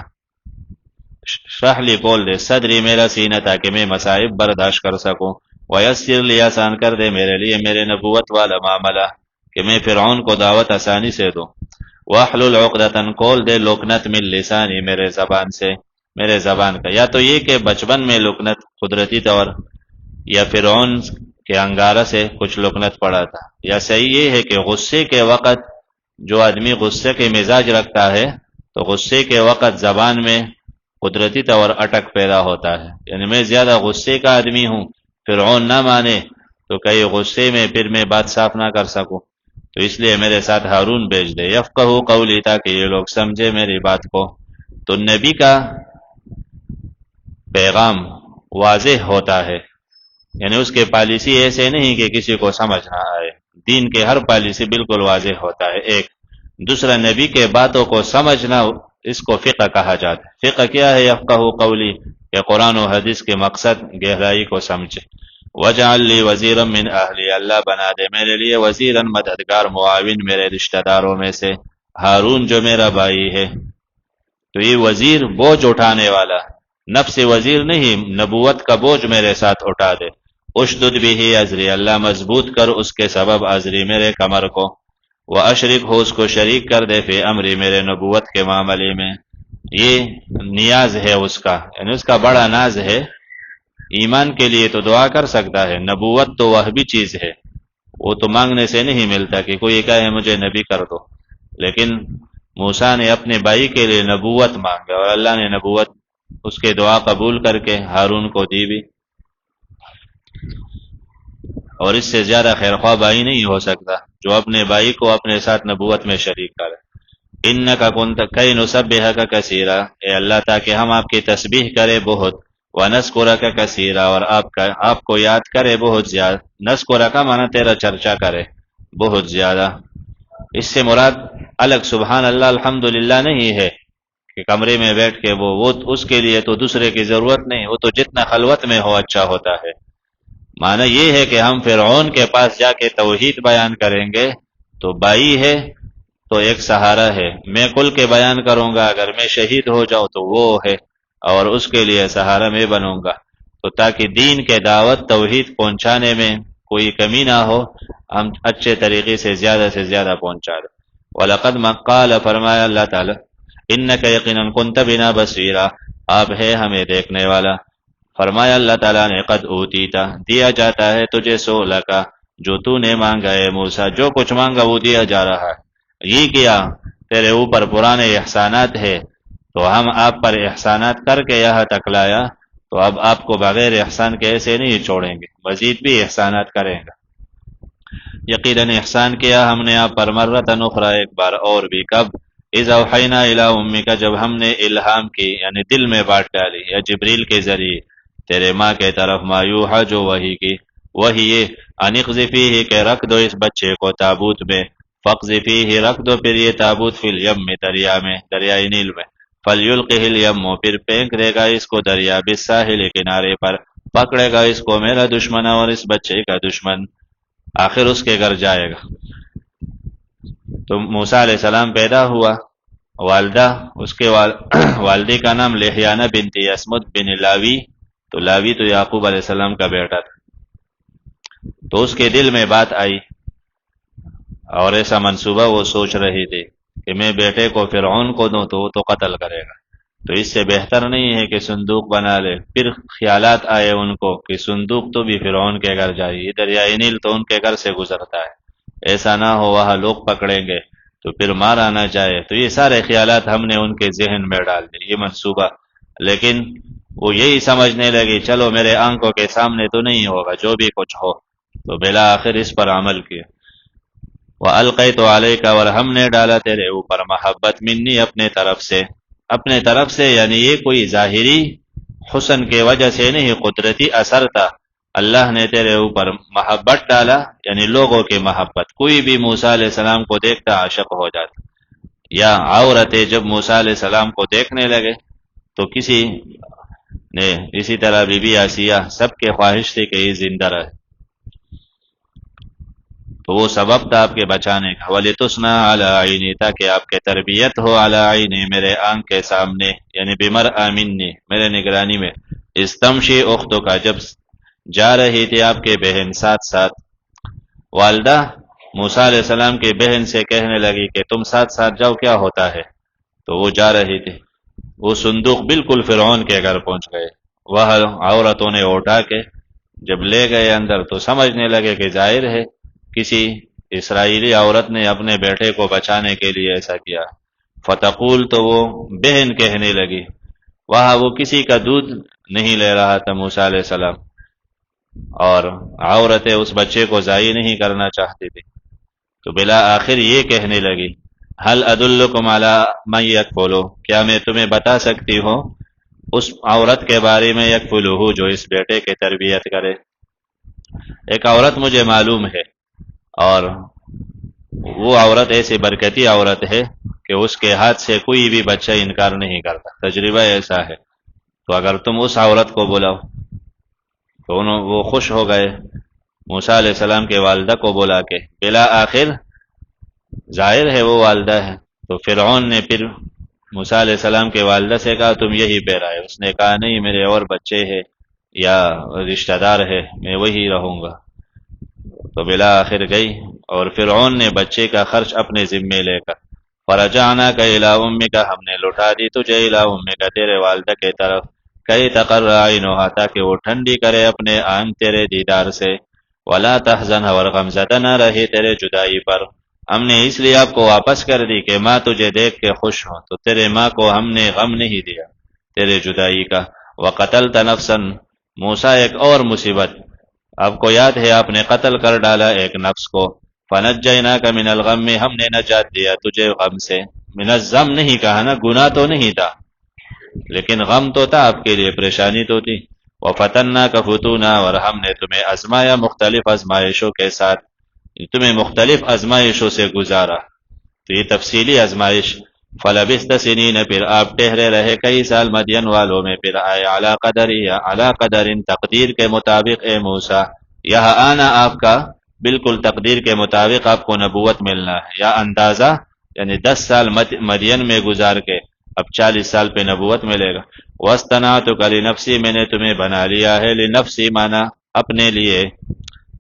شرح لی کھول دے، صدری میرا سینہ، تاکہ میں مصائب برداشت کر سکوں. ویسر لی، آسان کر دے میرے لیے میرے نبوت والا معاملہ، کہ میں فرعون کو دعوت آسانی سے دوں. واحلل عقدۃ، کھول دے لکنت من لسانی، میرے زبان سے، میرے زبان کا. یا تو یہ کہ بچپن میں لکنت قدرتی طور، یا فرعون کے انگارہ سے کچھ لکنت پڑا تھا، یا صحیح یہ ہے کہ غصے کے وقت جو آدمی غصے کے مزاج رکھتا ہے تو غصے کے وقت زبان میں قدرتی طور اٹک پیدا ہوتا ہے. یعنی میں زیادہ غصے کا آدمی ہوں، فرعون نہ مانے تو کئی غصے میں پھر میں بات صاف نہ کر سکوں، تو اس لیے میرے ساتھ ہارون بھیج دے. یفقہوا قولی، تاکہ یہ لوگ سمجھے میری بات کو. تو نبی کا پیغام واضح ہوتا ہے، یعنی اس کے پالیسی ایسے نہیں کہ کسی کو سمجھ نہ آئے. دین کے ہر پالیسی بالکل واضح ہوتا ہے. ایک دوسرا، نبی کے باتوں کو سمجھنا، اس کو فقہ کہا جاتا ہے. فقہ کیا ہے؟ یفقہوا قولی، کہ قرآن و حدیث کے مقصد گہرائی کو سمجھے. وجعل لی وزیرا من اہلی، اللہ بنا دے میرے لیے وزیرا، مددگار، معاون میرے رشتہ داروں میں سے، ہارون جو میرا بھائی ہے. تو یہ وزیر بوجھ اٹھانے والا، نفس وزیر نہیں، نبوت کا بوجھ میرے ساتھ اٹھا دے. اشدد بھی ازری، اللہ مضبوط کر اس کے سبب ازری، میرے کمر کو. واشرک ہو، اس کو شریک کر دے، فی امری، میرے نبوت کے معاملے میں. یہ نیاز ہے اس کا، یعنی اس کا بڑا ناز ہے. ایمان کے لیے تو دعا کر سکتا ہے، نبوت تو وہ بھی چیز ہے، وہ تو مانگنے سے نہیں ملتا کہ کوئی کہے مجھے نبی کر دو. لیکن موسیٰ نے اپنے بھائی کے لیے نبوت مانگا، اور اللہ نے نبوت اس کے دعا قبول کر کے ہارون کو دی بھی. اور اس سے زیادہ خیرخواہ بھائی نہیں ہو سکتا جو اپنے بھائی کو اپنے ساتھ نبوت میں شریک کرے. انکا کنت کی نسبحک کثیرا، اے اللہ تاکہ ہم آپ کی تسبیح کرے بہت. ونذکرک کثیرا، اور آپ کو یاد کرے بہت زیادہ. نذکرک مانا تیرا چرچا کرے بہت زیادہ. اس سے مراد الگ سبحان اللہ الحمدللہ نہیں ہے کہ کمرے میں بیٹھ کے وہ اس کے لیے تو دوسرے کی ضرورت نہیں، وہ تو جتنا خلوت میں ہو اچھا ہوتا ہے. معنی یہ ہے کہ ہم فرعون کے پاس جا کے توحید بیان کریں گے تو بھائی ہے تو ایک سہارا ہے. میں کل کے بیان کروں گا، اگر میں شہید ہو جاؤں تو وہ ہے، اور اس کے لیے سہارا میں بنوں گا. تو تاکہ دین کے دعوت توحید پہنچانے میں کوئی کمی نہ ہو، ہم اچھے طریقے سے زیادہ پہنچا دیں. وَلَقَدْ قَالَ، فرمایا اللہ تعالی، اِنَّكَ يَقِينًا كُنْتَ بِنَا بَصِيرًا، آپ ہے ہمیں دیکھنے والا. فرمایا اللہ تعالیٰ نے، قد اوتیتا، دیا جاتا ہے تجھے سؤلک، جو تو نے مانگا ہے موسیٰ، جو کچھ مانگا وہ دیا جا رہا ہے. یہ کیا تیرے اوپر پرانے احسانات ہے، تو ہم آپ پر احسانات کر کے یہاں تک لایا، تو اب آپ کو بغیر احسان کے ایسے نہیں چھوڑیں گے، مزید بھی احسانات کریں گا. یقیناً احسان کیا ہم نے آپ پر مرتن اخرى، ایک بار اور بھی. کب؟ اذ اوحینا الی امک، جب ہم نے الہام کی، یعنی دل میں بات ڈالی، یا جبریل کے ذریعے تیرے ماں کے طرف، ما یوحا، جو وحی کی. وہی یہ ان اقذفیہ، کہ رکھ دو اس بچے کو تابوت میں. فاقذفیہ، رکھ دو پھر یہ تابوت، فی الیم، دریا میں، دریائے نیل میں. فلیلقہ الیم، پھر پھینک دے گا اس کو دریا، بالساحل، کنارے پر. پکڑے گا اس کو میرا دشمن اور اس بچے کا دشمن. آخر اس کے گھر جائے گا۔ تو موسیٰ علیہ السلام پیدا ہوا، والدہ اس کے والدی کا نام لحیانہ بنت یسمت بن لاوی، تو لاوی تو یعقوب علیہ السلام کا بیٹا تھا۔ تو اس کے دل میں بات آئی اور ایسا منصوبہ وہ سوچ رہی تھی کہ میں بیٹے کو فرعون کو دوں تو وہ تو قتل کرے گا، تو اس سے بہتر نہیں ہے کہ صندوق بنا لے۔ پھر خیالات آئے ان کو کہ صندوق تو بھی فرعون کے گھر جائے، یہ دریائے نیل تو ان کے گھر سے گزرتا ہے، ایسا نہ ہو وہاں لوگ پکڑیں گے تو پھر مارا نہ جائے۔ تو یہ سارے خیالات ہم نے ان کے ذہن میں ڈال دیے، یہ منصوبہ۔ لیکن وہ یہی سمجھنے لگی چلو میرے آنکھوں کے سامنے تو نہیں ہوگا، جو بھی کچھ ہو۔ تو بالآخر اس پر عمل کیا۔ وَأَلْقَيْتُ عَلَيْكَ، اور ہم نے ڈالا تیرے اوپر محبت منی، اپنے طرف سے، یعنی یہ کوئی ظاہری حسن کے وجہ سے نہیں، قدرتی اثر تھا۔ اللہ نے تیرے اوپر محبت ڈالا، یعنی لوگوں کی محبت۔ کوئی بھی موسیٰ علیہ السلام کو دیکھتا عاشق ہو جاتا، یا عورتیں جب موسیٰ علیہ السلام کو دیکھنے لگے تو کسی نے، اسی طرح بی بی آسیہ، سب کے خواہش تھی کہ یہ زندہ رہے، تو وہ سبب تھا آپ کے بچانے کا۔ وَلِتُسْنَا عَلَىٰ عَيْنِي، تاکہ آپ کے تربیت ہو، عَلَىٰ عَيْنِي، میرے آنکھ کے سامنے، یعنی بِمَرْأَ مِنِّي، میرے نگرانی میں۔ استمشی اختک، جب جا رہی تھی آپ کے بہن ساتھ ساتھ، والدہ موسیٰ علیہ السلام کی بہن سے کہنے لگی کہ تم ساتھ ساتھ جاؤ، کیا ہوتا ہے؟ تو وہ جا رہی تھی، وہ صندوق بالکل فرعون کے گھر پہنچ گئے۔ وہ عورتوں نے اٹھا کے جب لے گئے اندر تو سمجھنے لگے کہ ظاہر ہے کسی اسرائیلی عورت نے اپنے بیٹے کو بچانے کے لیے ایسا کیا۔ فتقول، تو وہ بہن کہنے لگی، وہاں وہ کسی کا دودھ نہیں لے رہا تھا موسیٰ علیہ السلام، اور عورتیں اس بچے کو ضائع نہیں کرنا چاہتی تھی، تو بلا آخر یہ کہنے لگی، هل ادلکم علی من یکفلہ، کیا میں تمہیں بتا سکتی ہوں اس عورت کے بارے میں، یکفلہ، جو اس بیٹے کی تربیت کرے۔ ایک عورت مجھے معلوم ہے، اور وہ عورت ایسی برکتی عورت ہے کہ اس کے ہاتھ سے کوئی بھی بچہ انکار نہیں کرتا، تجربہ ایسا ہے، تو اگر تم اس عورت کو بلاؤ۔ تو وہ خوش ہو گئے موسیٰ علیہ السلام کے والدہ کو بلا کے۔ بلا آخر ظاہر ہے وہ والدہ ہے، تو فرعون نے پھر موسیٰ علیہ السلام کے والدہ سے کہا تم یہی پہ رہے، اس نے کہا نہیں، میرے اور بچے ہیں یا رشتہ دار ہے، میں وہی رہوں گا۔ تو بلا آخر گئی، اور فرعون نے بچے کا خرچ اپنے ذمے لے کر، فرجعناک الی امک، ہم نے لوٹا دی تجھے الی امک، تیرے والدہ کے طرف، کئی تقر عینھا، تاکہ وہ ٹھنڈی کرے اپنے آنکھ تیرے دیدار سے، ولا تحزن، اور غمزدہ نہ رہے تیرے جدائی پر۔ ہم نے اس لیے آپ کو واپس کر دی کہ ماں تجھے دیکھ کے خوش ہو، تو تیرے ماں کو ہم نے غم نہیں دیا تیرے جدائی کا۔ وقتلت نفسا، موسیٰ ایک اور مصیبت، آپ کو یاد ہے آپ نے قتل کر ڈالا ایک نفس کو، فنجیناک من الغم، ہم نے نجات دیا تجھے غم سے۔ من الزم نہیں کہا نا، گناہ تو نہیں تھا لیکن غم تو تھا آپ کے لیے، پریشانی تو تھی۔ وفتناک فتونا، اور ہم نے تمہیں آزمایا مختلف آزمائشوں کے ساتھ، تمہیں مختلف آزمائشوں سے گزارا، تو یہ تفصیلی آزمائش۔ فلبثت سنین، پھر آپ ٹہرے رہے کئی سال مدین والوں میں، پھر آئے علی قدر، تقدیر کے مطابق اے موسیٰ، یہاں آنا آپ کا بالکل تقدیر کے مطابق آپ کو نبوت ملنا ہے، یا اندازہ، یعنی 10 سال مدین میں گزار کے اب 40 سال پہ نبوت ملے گا۔ وَاسْتَنَعْتُكَ لِنَفْسِي، میں نے تمہیں بنا لیا ہے، لنفسی مانا اپنے لیے،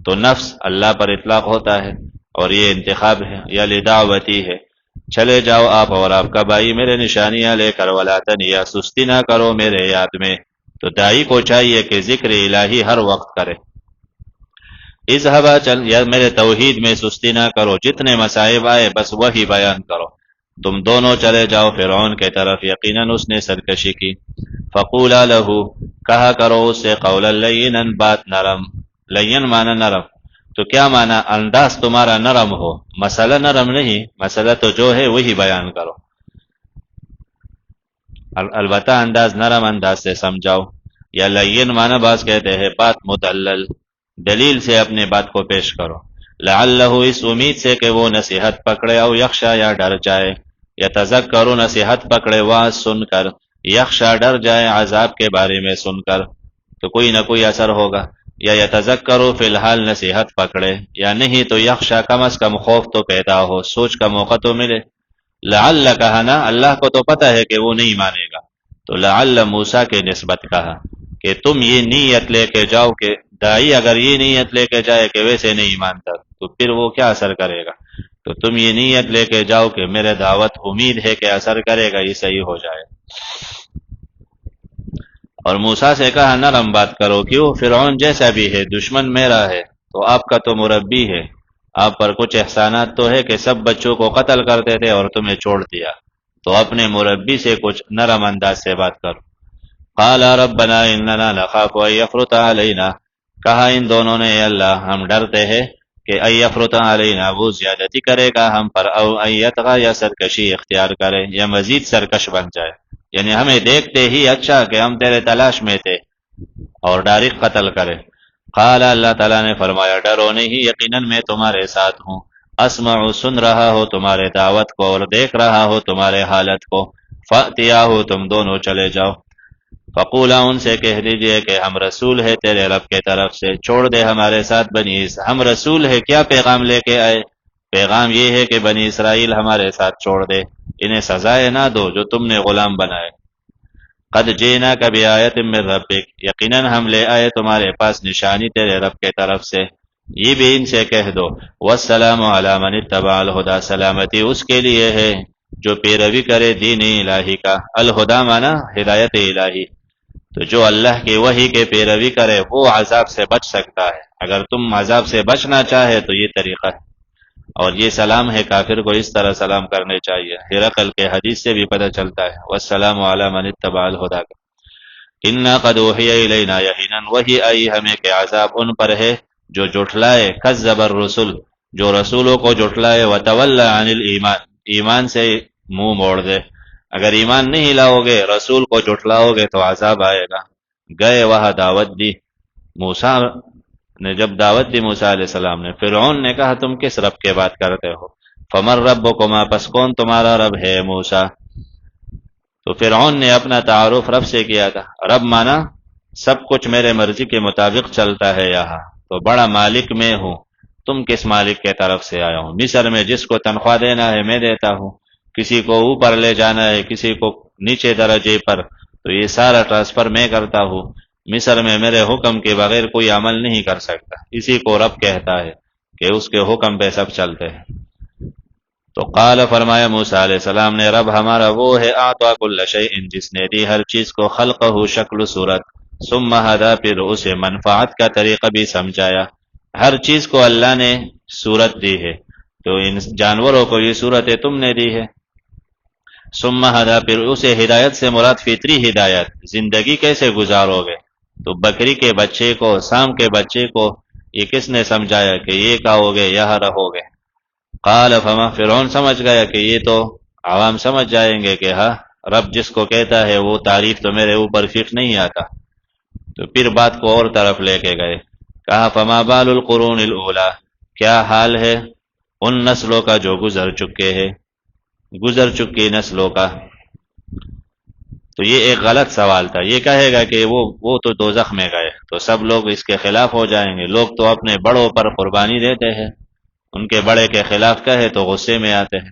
تو نفس اللہ پر اطلاق ہوتا ہے، اور یہ انتخاب ہے، یا لدعوتی ہے۔ چلے جاؤ آپ اور آپ کا بھائی میرے نشانیاں لے کر، ولا تنیا، سستی نہ کرو میرے یاد میں۔ تو داعی کو چاہیے کہ ذکر الہی ہر وقت کرے۔ اذهبا، چل، یا میرے توحید میں سستی نہ کرو، جتنے مصائب آئے بس وہی بیان کرو۔ تم دونوں چلے جاؤ فرعون کے طرف، یقیناً اس نے سرکشی کی۔ فقولا لہ، کہا کرو اس سے، قولا لینا، بات نرم، لین مانا نرم، تو کیا مانا؟ انداز تمہارا نرم ہو، مسئلہ نرم نہیں، مسئلہ تو جو ہے وہی بیان کرو، البتہ انداز نرم انداز سے سمجھاؤ۔ یا لین مانا بعض کہتے ہیں بات مدلل، دلیل سے اپنے بات کو پیش کرو۔ لعلہ، اس امید سے کہ وہ نصیحت پکڑے، او یخشا، یا ڈر جائے، یتذکر، نصیحت پکڑے، واعظ سن کر، یخشا، ڈر جائے عذاب کے بارے میں سن کر، تو کوئی نہ کوئی اثر ہوگا۔ یا یتذکروا فی الحال نصیحت پکڑے، یا نہیں تو یخشا کم از کم خوف تو پیدا ہو، سوچ کا موقع تو ملے۔ لعل کہنا اللہ کو تو پتہ ہے کہ وہ نہیں مانے گا، تو لعل موسیٰ کے نسبت کہا کہ تم یہ نیت لے کے جاؤ کہ دائی اگر یہ نیت لے کے جائے کہ ویسے نہیں مانتا تو پھر وہ کیا اثر کرے گا، تو تم یہ نیت لے کے جاؤ کہ میرے دعوت امید ہے کہ اثر کرے گا، یہ صحیح ہو جائے۔ اور موسیٰ سے کہا نرم بات کرو، کیوں؟ فرعون جیسا بھی ہے دشمن میرا ہے، تو آپ کا تو مربی ہے، آپ پر کچھ احسانات تو ہے کہ سب بچوں کو قتل کرتے تھے اور تمہیں چھوڑ دیا، تو اپنے مربی سے کچھ نرم انداز سے بات کرو۔ قال ربنا اننا نخاف ان یفرط علینا، کہا ان دونوں نے اے اللہ ہم ڈرتے ہیں کہ ان یفرط علینا وہ زیادتی کرے گا ہم پر، او ان یطغی یا سرکشی اختیار کرے یا مزید سرکش بن جائے، یعنی ہمیں دیکھتے ہی اچھا کہ ہم تیرے تلاش میں تھے اور ڈائریکٹ قتل کرے۔ قال اللہ تعالیٰ نے فرمایا ڈرو نہیں، یقیناً میں تمہارے ساتھ ہوں، اسمع سن رہا ہو تمہارے دعوت کو اور دیکھ رہا ہو تمہارے حالت کو، فأتیاہ تم دونوں چلے جاؤ، فقولا ان سے کہہ دیجئے کہ ہم رسول ہے تیرے رب کے طرف سے، چھوڑ دے ہمارے ساتھ بنی ہم رسول ہے، کیا پیغام لے کے آئے؟ پیغام یہ ہے کہ بنی اسرائیل ہمارے ساتھ چھوڑ دے، انہیں سزائے نہ دو جو تم نے غلام بنائے۔ قد جئنا کبھی آیت من ربک، یقیناً ہم لے آئے تمہارے پاس نشانی تیرے رب کے طرف سے، یہ بھی ان سے کہہ دو، والسلام علی من اتبع الہدی، سلامتی اس کے لیے ہے جو پیروی کرے دین الہی کا، الہدا مانا ہدایت الہی، تو جو اللہ کی وحی کے پیروی کرے وہ عذاب سے بچ سکتا ہے، اگر تم عذاب سے بچنا چاہے تو یہ طریقہ ہے، اور یہ سلام ہے کافر کو اس طرح سلام کرنے چاہیے، ہرقل کے حدیث سے بھی پتہ چلتا ہے، والسلام علی من اتبع الہدی کا۔ انا قد اوحی الینا، یقیناً وحی آئی ہمیں کہ عذاب ان پر ہے جو جھٹلائے، کذب الرسل جو رسولوں کو جھٹلائے، وتولی عن الایمان ایمان سے منہ موڑ دے، اگر ایمان نہیں لاؤ گے رسول کو جھٹلاؤ گے تو عذاب آئے گا۔ گئے وہاں دعوت دی، موسیٰ نے جب دعوت دی موسیٰ علیہ السلام نے، فرعون نے کہا تم کس رب کے بات کرتے ہو؟ فمن ربکما، پس کون تمہارا رب ہے موسیٰ؟ تو فرعون نے اپنا تعارف رب سے کیا تھا، رب مانا سب کچھ میرے مرضی کے مطابق چلتا ہے، یہاں تو بڑا مالک میں ہوں، تم کس مالک کے طرف سے آیا ہوں؟ مصر میں جس کو تنخواہ دینا ہے میں دیتا ہوں، کسی کو اوپر لے جانا ہے کسی کو نیچے درجے پر، تو یہ سارا ٹرانسفر میں کرتا ہوں، مصر میں میرے حکم کے بغیر کوئی عمل نہیں کر سکتا، اسی کو رب کہتا ہے کہ اس کے حکم پہ سب چلتے ہیں۔ تو قال فرمایا موسیٰ علیہ السلام نے رب ہمارا وہ ہے اعطا کل شیء جس نے دی ہر چیز کو خلقہ شکل صورت، ثم ہدا پھر اسے منفعت کا طریقہ بھی سمجھایا، ہر چیز کو اللہ نے صورت دی ہے، تو ان جانوروں کو یہ صورتیں تم نے دی ہے، ثم ہدا پھر اسے ہدایت سے مراد فطری ہدایت، زندگی کیسے گزارو گے، تو بکری کے بچے کو سام کے بچے کو یہ کس نے سمجھایا کہ یہ کھاؤ گے یہاں رہو گے؟ قال فما، فرعون سمجھ گیا کہ یہ تو عوام سمجھ جائیں گے کہ ہاں رب جس کو کہتا ہے وہ تعریف تو میرے اوپر فٹ نہیں آتا، تو پھر بات کو اور طرف لے کے گئے، کہا فما بال القرون الاولی، کیا حال ہے ان نسلوں کا جو گزر چکی نسلوں کا؟ تو یہ ایک غلط سوال تھا، یہ کہے گا کہ وہ تو دوزخ میں گئے تو سب لوگ اس کے خلاف ہو جائیں گے، لوگ تو اپنے بڑوں پر قربانی دیتے ہیں، ان کے بڑے کے خلاف کہے تو غصے میں آتے ہیں۔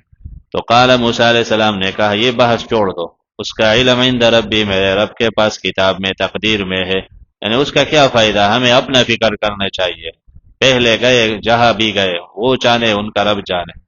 تو قال موسیٰ علیہ السلام نے کہا یہ بحث چھوڑ دو، اس کا علم عند ربی، میرے رب کے پاس کتاب میں تقدیر میں ہے، یعنی اس کا کیا فائدہ، ہمیں اپنا فکر کرنا چاہیے، پہلے گئے جہاں بھی گئے وہ جانے ان کا رب جانے۔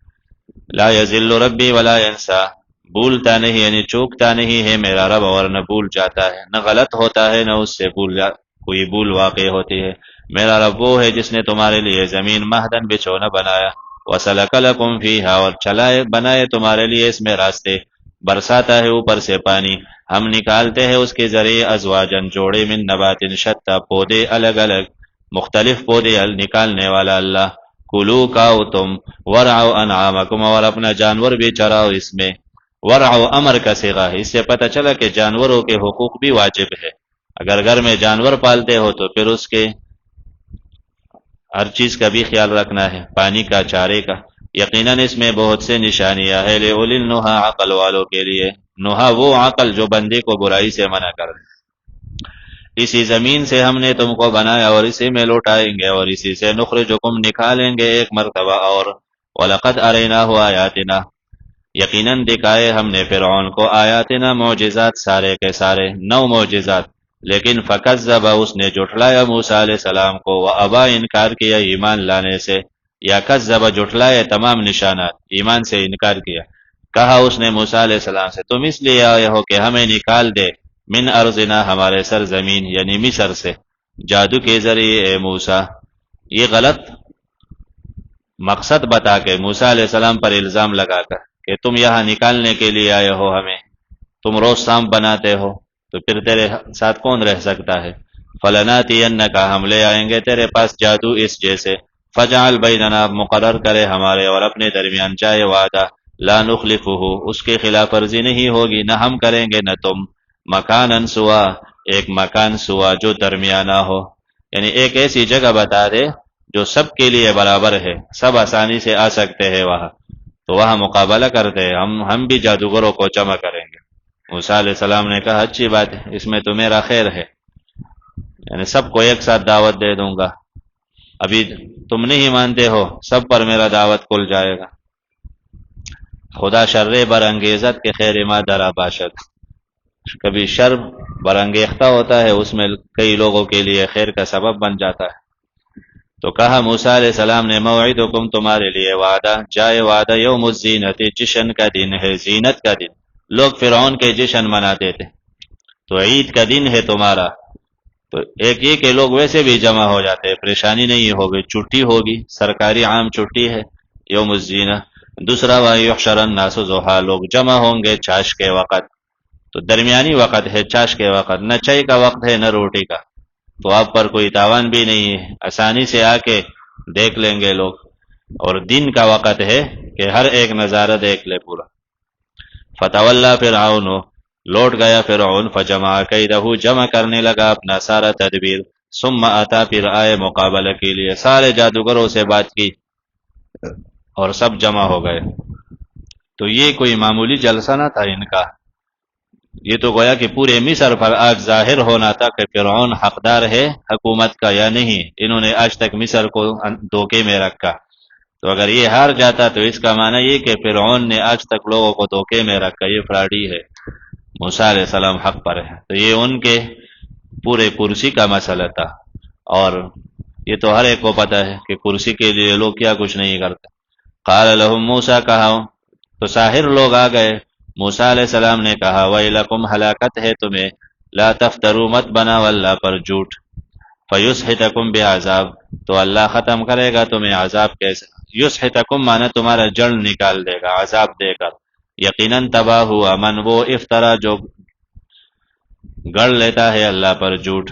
لا یذل ربی ولا ینسا، بھولتا نہیں یعنی چوکتا نہیں ہے میرا رب اور نہ بھول جاتا ہے، نہ غلط ہوتا ہے نہ اس سے کوئی بھول واقع ہوتی ہے، میرا رب وہ ہے جس نے تمہارے لیے زمین مہدن بچھونا بنایا، وَسَلَكَ لَكُمْ فِيهَا، اور چلائے بنائے تمہارے لیے اس میں راستے، برساتا ہے اوپر سے پانی، ہم نکالتے ہیں اس کے ذریعے ازواجن جوڑے، من نبات شتى، پودے الگ الگ، مختلف پودے نکالنے والا اللہ، کلو کاؤ تم، ورعو انعامکم، اور اپنا جانور بھی چراؤ اس میں، ورعو امر کا صیغہ ہے، اس سے پتہ چلا کہ جانوروں کے حقوق بھی واجب ہے، اگر گھر میں جانور پالتے ہو تو پھر اس کے ہر چیز کا بھی خیال رکھنا ہے، پانی کا، چارے کا، یقیناً اس میں بہت سے نشانیاں ہے لِأُولِي النُّہَىٰ، عقل والوں کے لیے، نہا وہ عقل جو بندے کو برائی سے منع کر دے۔ اسی زمین سے ہم نے تم کو بنایا اور اسی میں لوٹائیں گے اور اسی سے نخرجکم نکالیں گے ایک مرتبہ اور وَلَقَدْ أَرَيْنَاهُ آیاتنا یقیناً دکھائے ہم نے فرعون کو آیاتنا معجزات سارے کے سارے 9 معجزات لیکن فکذب اس نے جھٹلایا موسیٰ علیہ السلام کو وابا انکار کیا ایمان لانے سے یا کذب جھٹلائے تمام نشانات ایمان سے انکار کیا کہا اس نے موسیٰ علیہ السلام سے تم اس لیے آئے ہو کہ ہمیں نکال دے من ارضنا ہمارے سرزمین یعنی مصر سے جادو کے ذریعے اے موسیٰ یہ غلط مقصد بتا کے موسیٰ علیہ السلام پر الزام لگا کر کہ تم یہاں نکالنے کے لیے آئے ہو ہمیں تم روز سانپ بناتے ہو تو پھر تیرے ساتھ کون رہ سکتا ہے فلناتینک ہم لے آئیں گے تیرے پاس جادو اس جیسے فجعل بیننا مقرر کرے ہمارے اور اپنے درمیان چاہے وعدہ لا نخلفہ اس کے خلاف ورزی نہیں ہوگی نہ ہم کریں گے نہ تم مکانن سوا ایک مکان سوا جو درمیانہ ہو یعنی ایک ایسی جگہ بتا دے جو سب کے لیے برابر ہے سب آسانی سے آ سکتے ہیں وہاں تو وہاں مقابلہ کرتے ہیں ہم بھی جادوگروں کو جمع کریں گے موسیٰ علیہ السلام نے کہا اچھی بات ہے اس میں تو میرا خیر ہے یعنی سب کو ایک ساتھ دعوت دے دوں گا ابھی تم نہیں مانتے ہو سب پر میرا دعوت کھل جائے گا خدا شر برانگیزت کے خیر ما درا باشد کبھی شر برانگیختہ ہوتا ہے اس میں کئی لوگوں کے لیے خیر کا سبب بن جاتا ہے تو کہا موسیٰ علیہ السلام نے موعدکم تمہارے لیے وعدہ جائے وعدہ یوم الزینت جشن کا دن ہے زینت کا دن لوگ فرعون کے جشن مناتے تھے تو عید کا دن ہے تمہارا تو ایک یہ کہ لوگ ویسے بھی جمع ہو جاتے ہیں پریشانی نہیں ہوگی چھٹی ہوگی سرکاری عام چھٹی ہے یوم الزینہ دوسرا وَيُحْشَرَ النَّاسُ ضُحًى لوگ جمع ہوں گے چاش کے وقت تو درمیانی وقت ہے چاش کے وقت نہ چائے کا وقت ہے نہ روٹی کا تو آپ پر کوئی تاوان بھی نہیں ہے آسانی سے آ کے دیکھ لیں گے لوگ اور دن کا وقت ہے کہ ہر ایک نظارہ دیکھ لے پورا فتولی فرعون لوٹ گیا فرعون فجمع کیدہ جمع کرنے لگا اپنا سارا تدبیر ثم آتا پھر آئے مقابلہ کے لیے سارے جادوگروں سے بات کی اور سب جمع ہو گئے تو یہ کوئی معمولی جلسہ نہ تھا ان کا یہ تو گویا کہ پورے مصر پر آج ظاہر ہونا تھا کہ فرعون حقدار ہے حکومت کا یا نہیں انہوں نے آج تک مصر کو دھوکے میں رکھا تو اگر یہ ہار جاتا تو اس کا معنی یہ کہ فرعون نے آج تک لوگوں کو دھوکے میں رکھا یہ فراڈی ہے موسیٰ علیہ السلام حق پر ہے تو یہ ان کے پورے کرسی کا مسئلہ تھا اور یہ تو ہر ایک کو پتا ہے کہ کرسی کے لیے لوگ کیا کچھ نہیں کرتے قال لهم موسیٰ کہا تو ساحر لوگ آ گئے موسیٰ علیہ السلام نے کہا ویلکم ہلاکت ہے تمہیں لا تفتروا مت بناؤ اللہ پر جھوٹ فیسحتکم بعذاب تو اللہ ختم کرے گا تمہیں عذاب کیسے یسحتکم مانا تمہارا جڑ نکال دے گا عذاب دے کر یقیناً تباہ ہوا من وہ افطرا جو گڑ لیتا ہے اللہ پر جھوٹ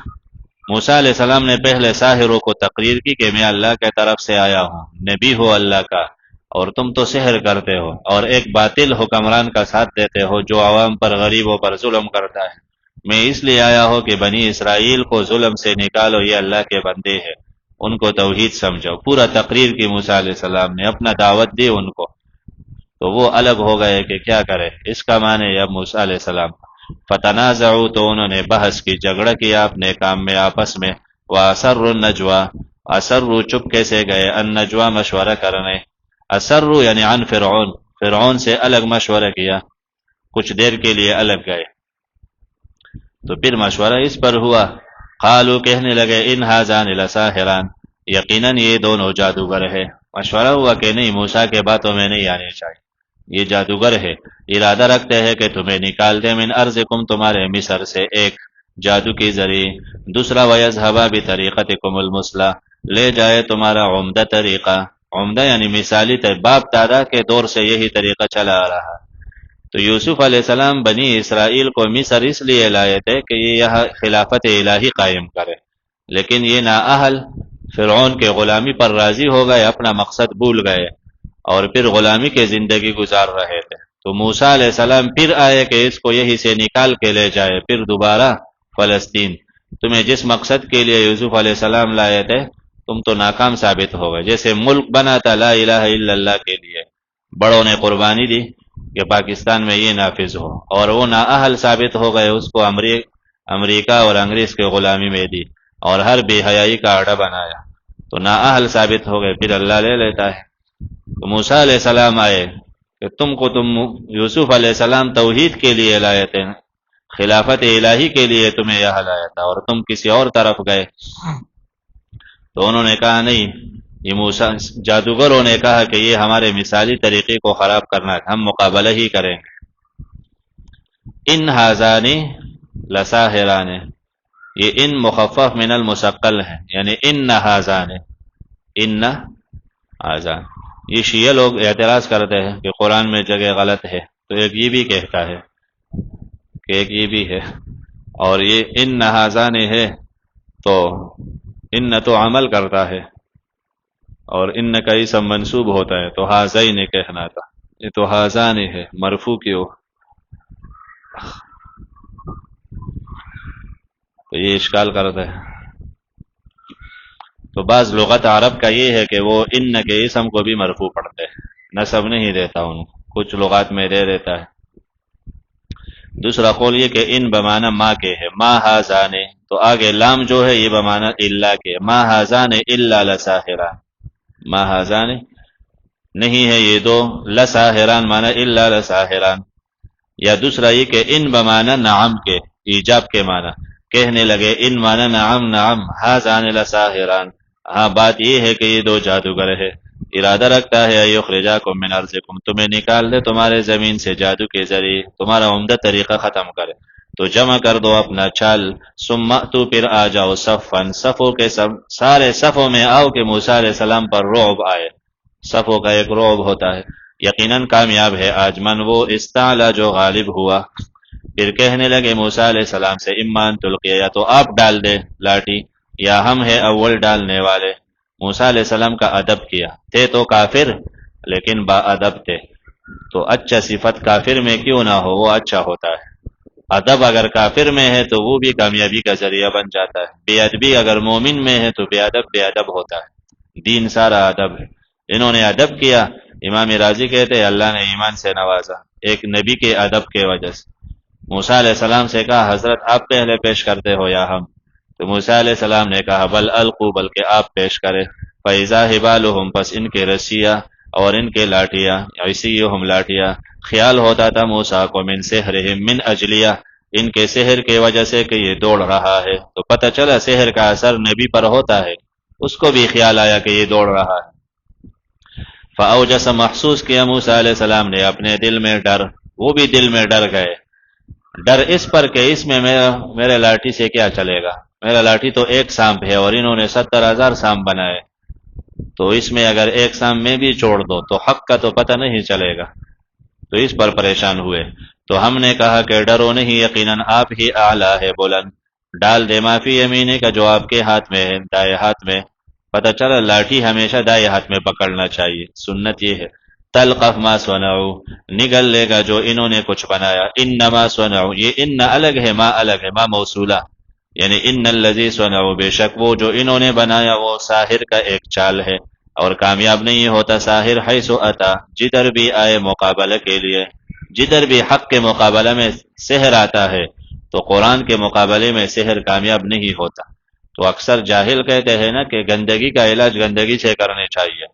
موسیٰ علیہ السلام نے پہلے ساحروں کو تقریر کی کہ میں اللہ کے طرف سے آیا ہوں نبی ہو اللہ کا اور تم تو سحر کرتے ہو اور ایک باطل حکمران کا ساتھ دیتے ہو جو عوام پر غریبوں پر ظلم کرتا ہے میں اس لیے آیا ہوں کہ بنی اسرائیل کو ظلم سے نکالو یہ اللہ کے بندے ہیں ان کو توحید سمجھو پورا تقریر کی موسیٰ علیہ السلام نے اپنا دعوت دی ان کو تو وہ الگ ہو گئے کہ کیا کرے اس کا معنی اب موسیٰ علیہ السلام فتنازعوا تو انہوں نے بحث کی جھگڑا کیا اپنے کام میں آپس میں واسروا النجوى اسروا چپکے سے گئے النجوى مشورہ کرنے اسروا یعنی عن فرعون سے الگ مشورہ کیا کچھ دیر کے لیے الگ گئے تو پھر مشورہ اس پر ہوا قالوا کہنے لگے ان ھذان لساحران یقیناً یہ دونوں جادوگر ہے مشورہ ہوا کہ نہیں موسیٰ کے باتوں میں نہیں آنے چاہیے یہ جادوگر ہے ارادہ رکھتے ہیں کہ تمہیں نکال دے من ارضکم تمہارے مصر سے ایک جادو کے ذریعے دوسرا ویذھبا بطریقتکم المثلی لے جائے تمہارا عمدہ طریقہ عمدہ یعنی مثالی باپ دادا کے دور سے یہی طریقہ چلا آ رہا تو یوسف علیہ السلام بنی اسرائیل کو مصر اس لیے لائے تھے کہ یہ یہاں خلافت الہی قائم کرے لیکن یہ نااہل فرعون کے غلامی پر راضی ہو گئے اپنا مقصد بھول گئے اور پھر غلامی کے زندگی گزار رہے تھے تو موسیٰ علیہ السلام پھر آئے کہ اس کو یہی سے نکال کے لے جائے پھر دوبارہ فلسطین تمہیں جس مقصد کے لیے یوسف علیہ السلام لائے تھے تم تو ناکام ثابت ہو گئے جیسے ملک بنا تھا لا الہ الا اللہ کے لیے بڑوں نے قربانی دی کہ پاکستان میں یہ نافذ ہو اور وہ نااہل ثابت ہو گئے اس کو امریکہ اور انگریز کے غلامی میں دی اور ہر بے حیائی کا اڈا بنایا تو نااہل ثابت ہو گئے، پھر اللہ لے لیتا ہے۔ تو موسیٰ علیہ السلام آئے کہ تم یوسف علیہ السلام توحید کے لیے لائے تھے، خلافت الہی کے لیے تمہیں یہاں لایا تھا اور تم کسی اور طرف گئے۔ تو انہوں نے کہا نہیں، یہ موسیٰ جادوگروں نے کہا کہ یہ ہمارے مثالی طریقے کو خراب کرنا ہے، ہم مقابلہ ہی کریں گے۔ ان ہازان لساحران، یہ ان مخفف من المثقل ہے، یعنی ان ہازان، ان ہازان۔ یہ شیعہ لوگ اعتراض کرتے ہیں کہ قرآن میں جگہ غلط ہے، تو ایک یہ بھی کہتا ہے کہ ایک یہ بھی ہے، اور یہ ان ہازان ہے تو ان تو عمل کرتا ہے اور ان کا اسم منصوب ہوتا ہے، تو ہازین کہنا تھا، یہ تو ہازان ہے، مرفوع کیوں؟ تو یہ اشکال کرتا ہے۔ تو بعض لغت عرب کا یہ ہے کہ وہ ان کے اسم کو بھی مرفوع پڑھتے ہیں، نصب نہیں دیتا ان، کچھ لغات میں دے دیتا ہے۔ دوسرا قول یہ کہ ان بمعنی ما کے ہے، ما ہازان، تو آگے لام جو ہے یہ بمعنی الا کے، ما ہازان الا لساحران، ما ہازان نہیں ہے یہ دو، لساحران معنی الا لساحران۔ یا دوسرا یہ کہ ان بمعنی نعم کے، ایجاب کے معنی، کہنے لگے ان معنی نعم نعم ہازان لساحران، ہاں بات یہ ہے کہ یہ دو جادوگر ہے، ارادہ رکھتا ہے یخرجاکم من ارضکم، تمہیں نکال دے تمہارے زمین سے جادو کے ذریعے، تمہارا عمدہ طریقہ ختم کرے، تو جمع کر دو اپنا چال، ثم اتوا، پھر آ جاؤ، صفن، صفوں کے سارے صفوں میں آؤ کہ موسیٰ علیہ السلام پر رعب آئے، صفوں کا ایک رعب ہوتا ہے، یقیناً کامیاب ہے آج من وہ استعلا جو غالب ہوا۔ پھر کہنے لگے موسیٰ علیہ السلام سے اما ان تلقی، یا تو آپ ڈال دے لاٹھی یا ہم ہے اول ڈالنے والے۔ موسیٰ علیہ السلام کا ادب کیا، تھے تو کافر لیکن با ادب تھے، تو اچھا صفت کافر میں کیوں نہ ہو، وہ اچھا ہوتا ہے۔ ادب اگر کافر میں ہے تو وہ بھی کامیابی کا ذریعہ بن جاتا ہے، بے ادبی اگر مومن میں ہے تو بے ادب ہوتا ہے، دین سارا ادب ہے۔ انہوں نے ادب کیا، امام راضی کہتے ہیں اللہ نے ایمان سے نوازا ایک نبی کے ادب کے وجہ سے۔ موسیٰ علیہ السلام سے کہا حضرت آپ پہلے پیش کرتے ہو یا ہم؟ تو موسیٰ علیہ السلام نے کہا بل القوا، بلکہ آپ پیش کرے، فَإِذَا حِبَالُهُمْ، پس ان کے رسیاں اور ان کے لاٹیاں، عصیہم لاٹیاں، خیال ہوتا تھا موسیٰ کو من سحرہم، من اجلیہ، ان کے سحر کے وجہ سے کہ یہ دوڑ رہا ہے، تو پتہ چلا سحر کا اثر نبی پر ہوتا ہے، اس کو بھی خیال آیا کہ یہ دوڑ رہا ہے۔ فَأَوْجَسَ، محسوس کیا موسیٰ علیہ السلام نے اپنے دل میں ڈر، وہ بھی دل میں ڈر گئے، ڈر اس پر کہ اس میں میرے لاٹھی سے کیا چلے گا، میرا لاٹھی تو ایک سانپ ہے اور انہوں نے 70,000 سانپ بنائے، تو اس میں اگر ایک سانپ میں بھی چھوڑ دو تو حق کا تو پتہ نہیں چلے گا، تو اس پر پریشان ہوئے۔ تو ہم نے کہا کہ ڈرو نہیں، یقیناً آپ ہی اعلیٰ ہے، بلند، ڈال دے معافی یمینے کا جو آپ کے ہاتھ میں ہے، دائیں ہاتھ میں۔ پتہ چلا لاٹھی ہمیشہ دائیں ہاتھ میں پکڑنا چاہیے، سنت یہ ہے۔ تلقف ما صنعوا، نگل لے گا جو انہوں نے کچھ بنایا، انما صنعوا، یہ ان الگ ہے، ما الگ ہے، ما موصولہ، یعنی ان الذی صنعوا، بے شک وہ جو انہوں نے بنایا وہ ساحر کا ایک چال ہے، اور کامیاب نہیں ہوتا ساحر حیث اتا، جدھر بھی آئے مقابلہ کے لیے، جدھر بھی حق کے مقابلہ میں سحر آتا ہے تو قرآن کے مقابلے میں سحر کامیاب نہیں ہوتا۔ تو اکثر جاہل کہتے ہیں نا کہ گندگی کا علاج گندگی سے کرنے چاہیے،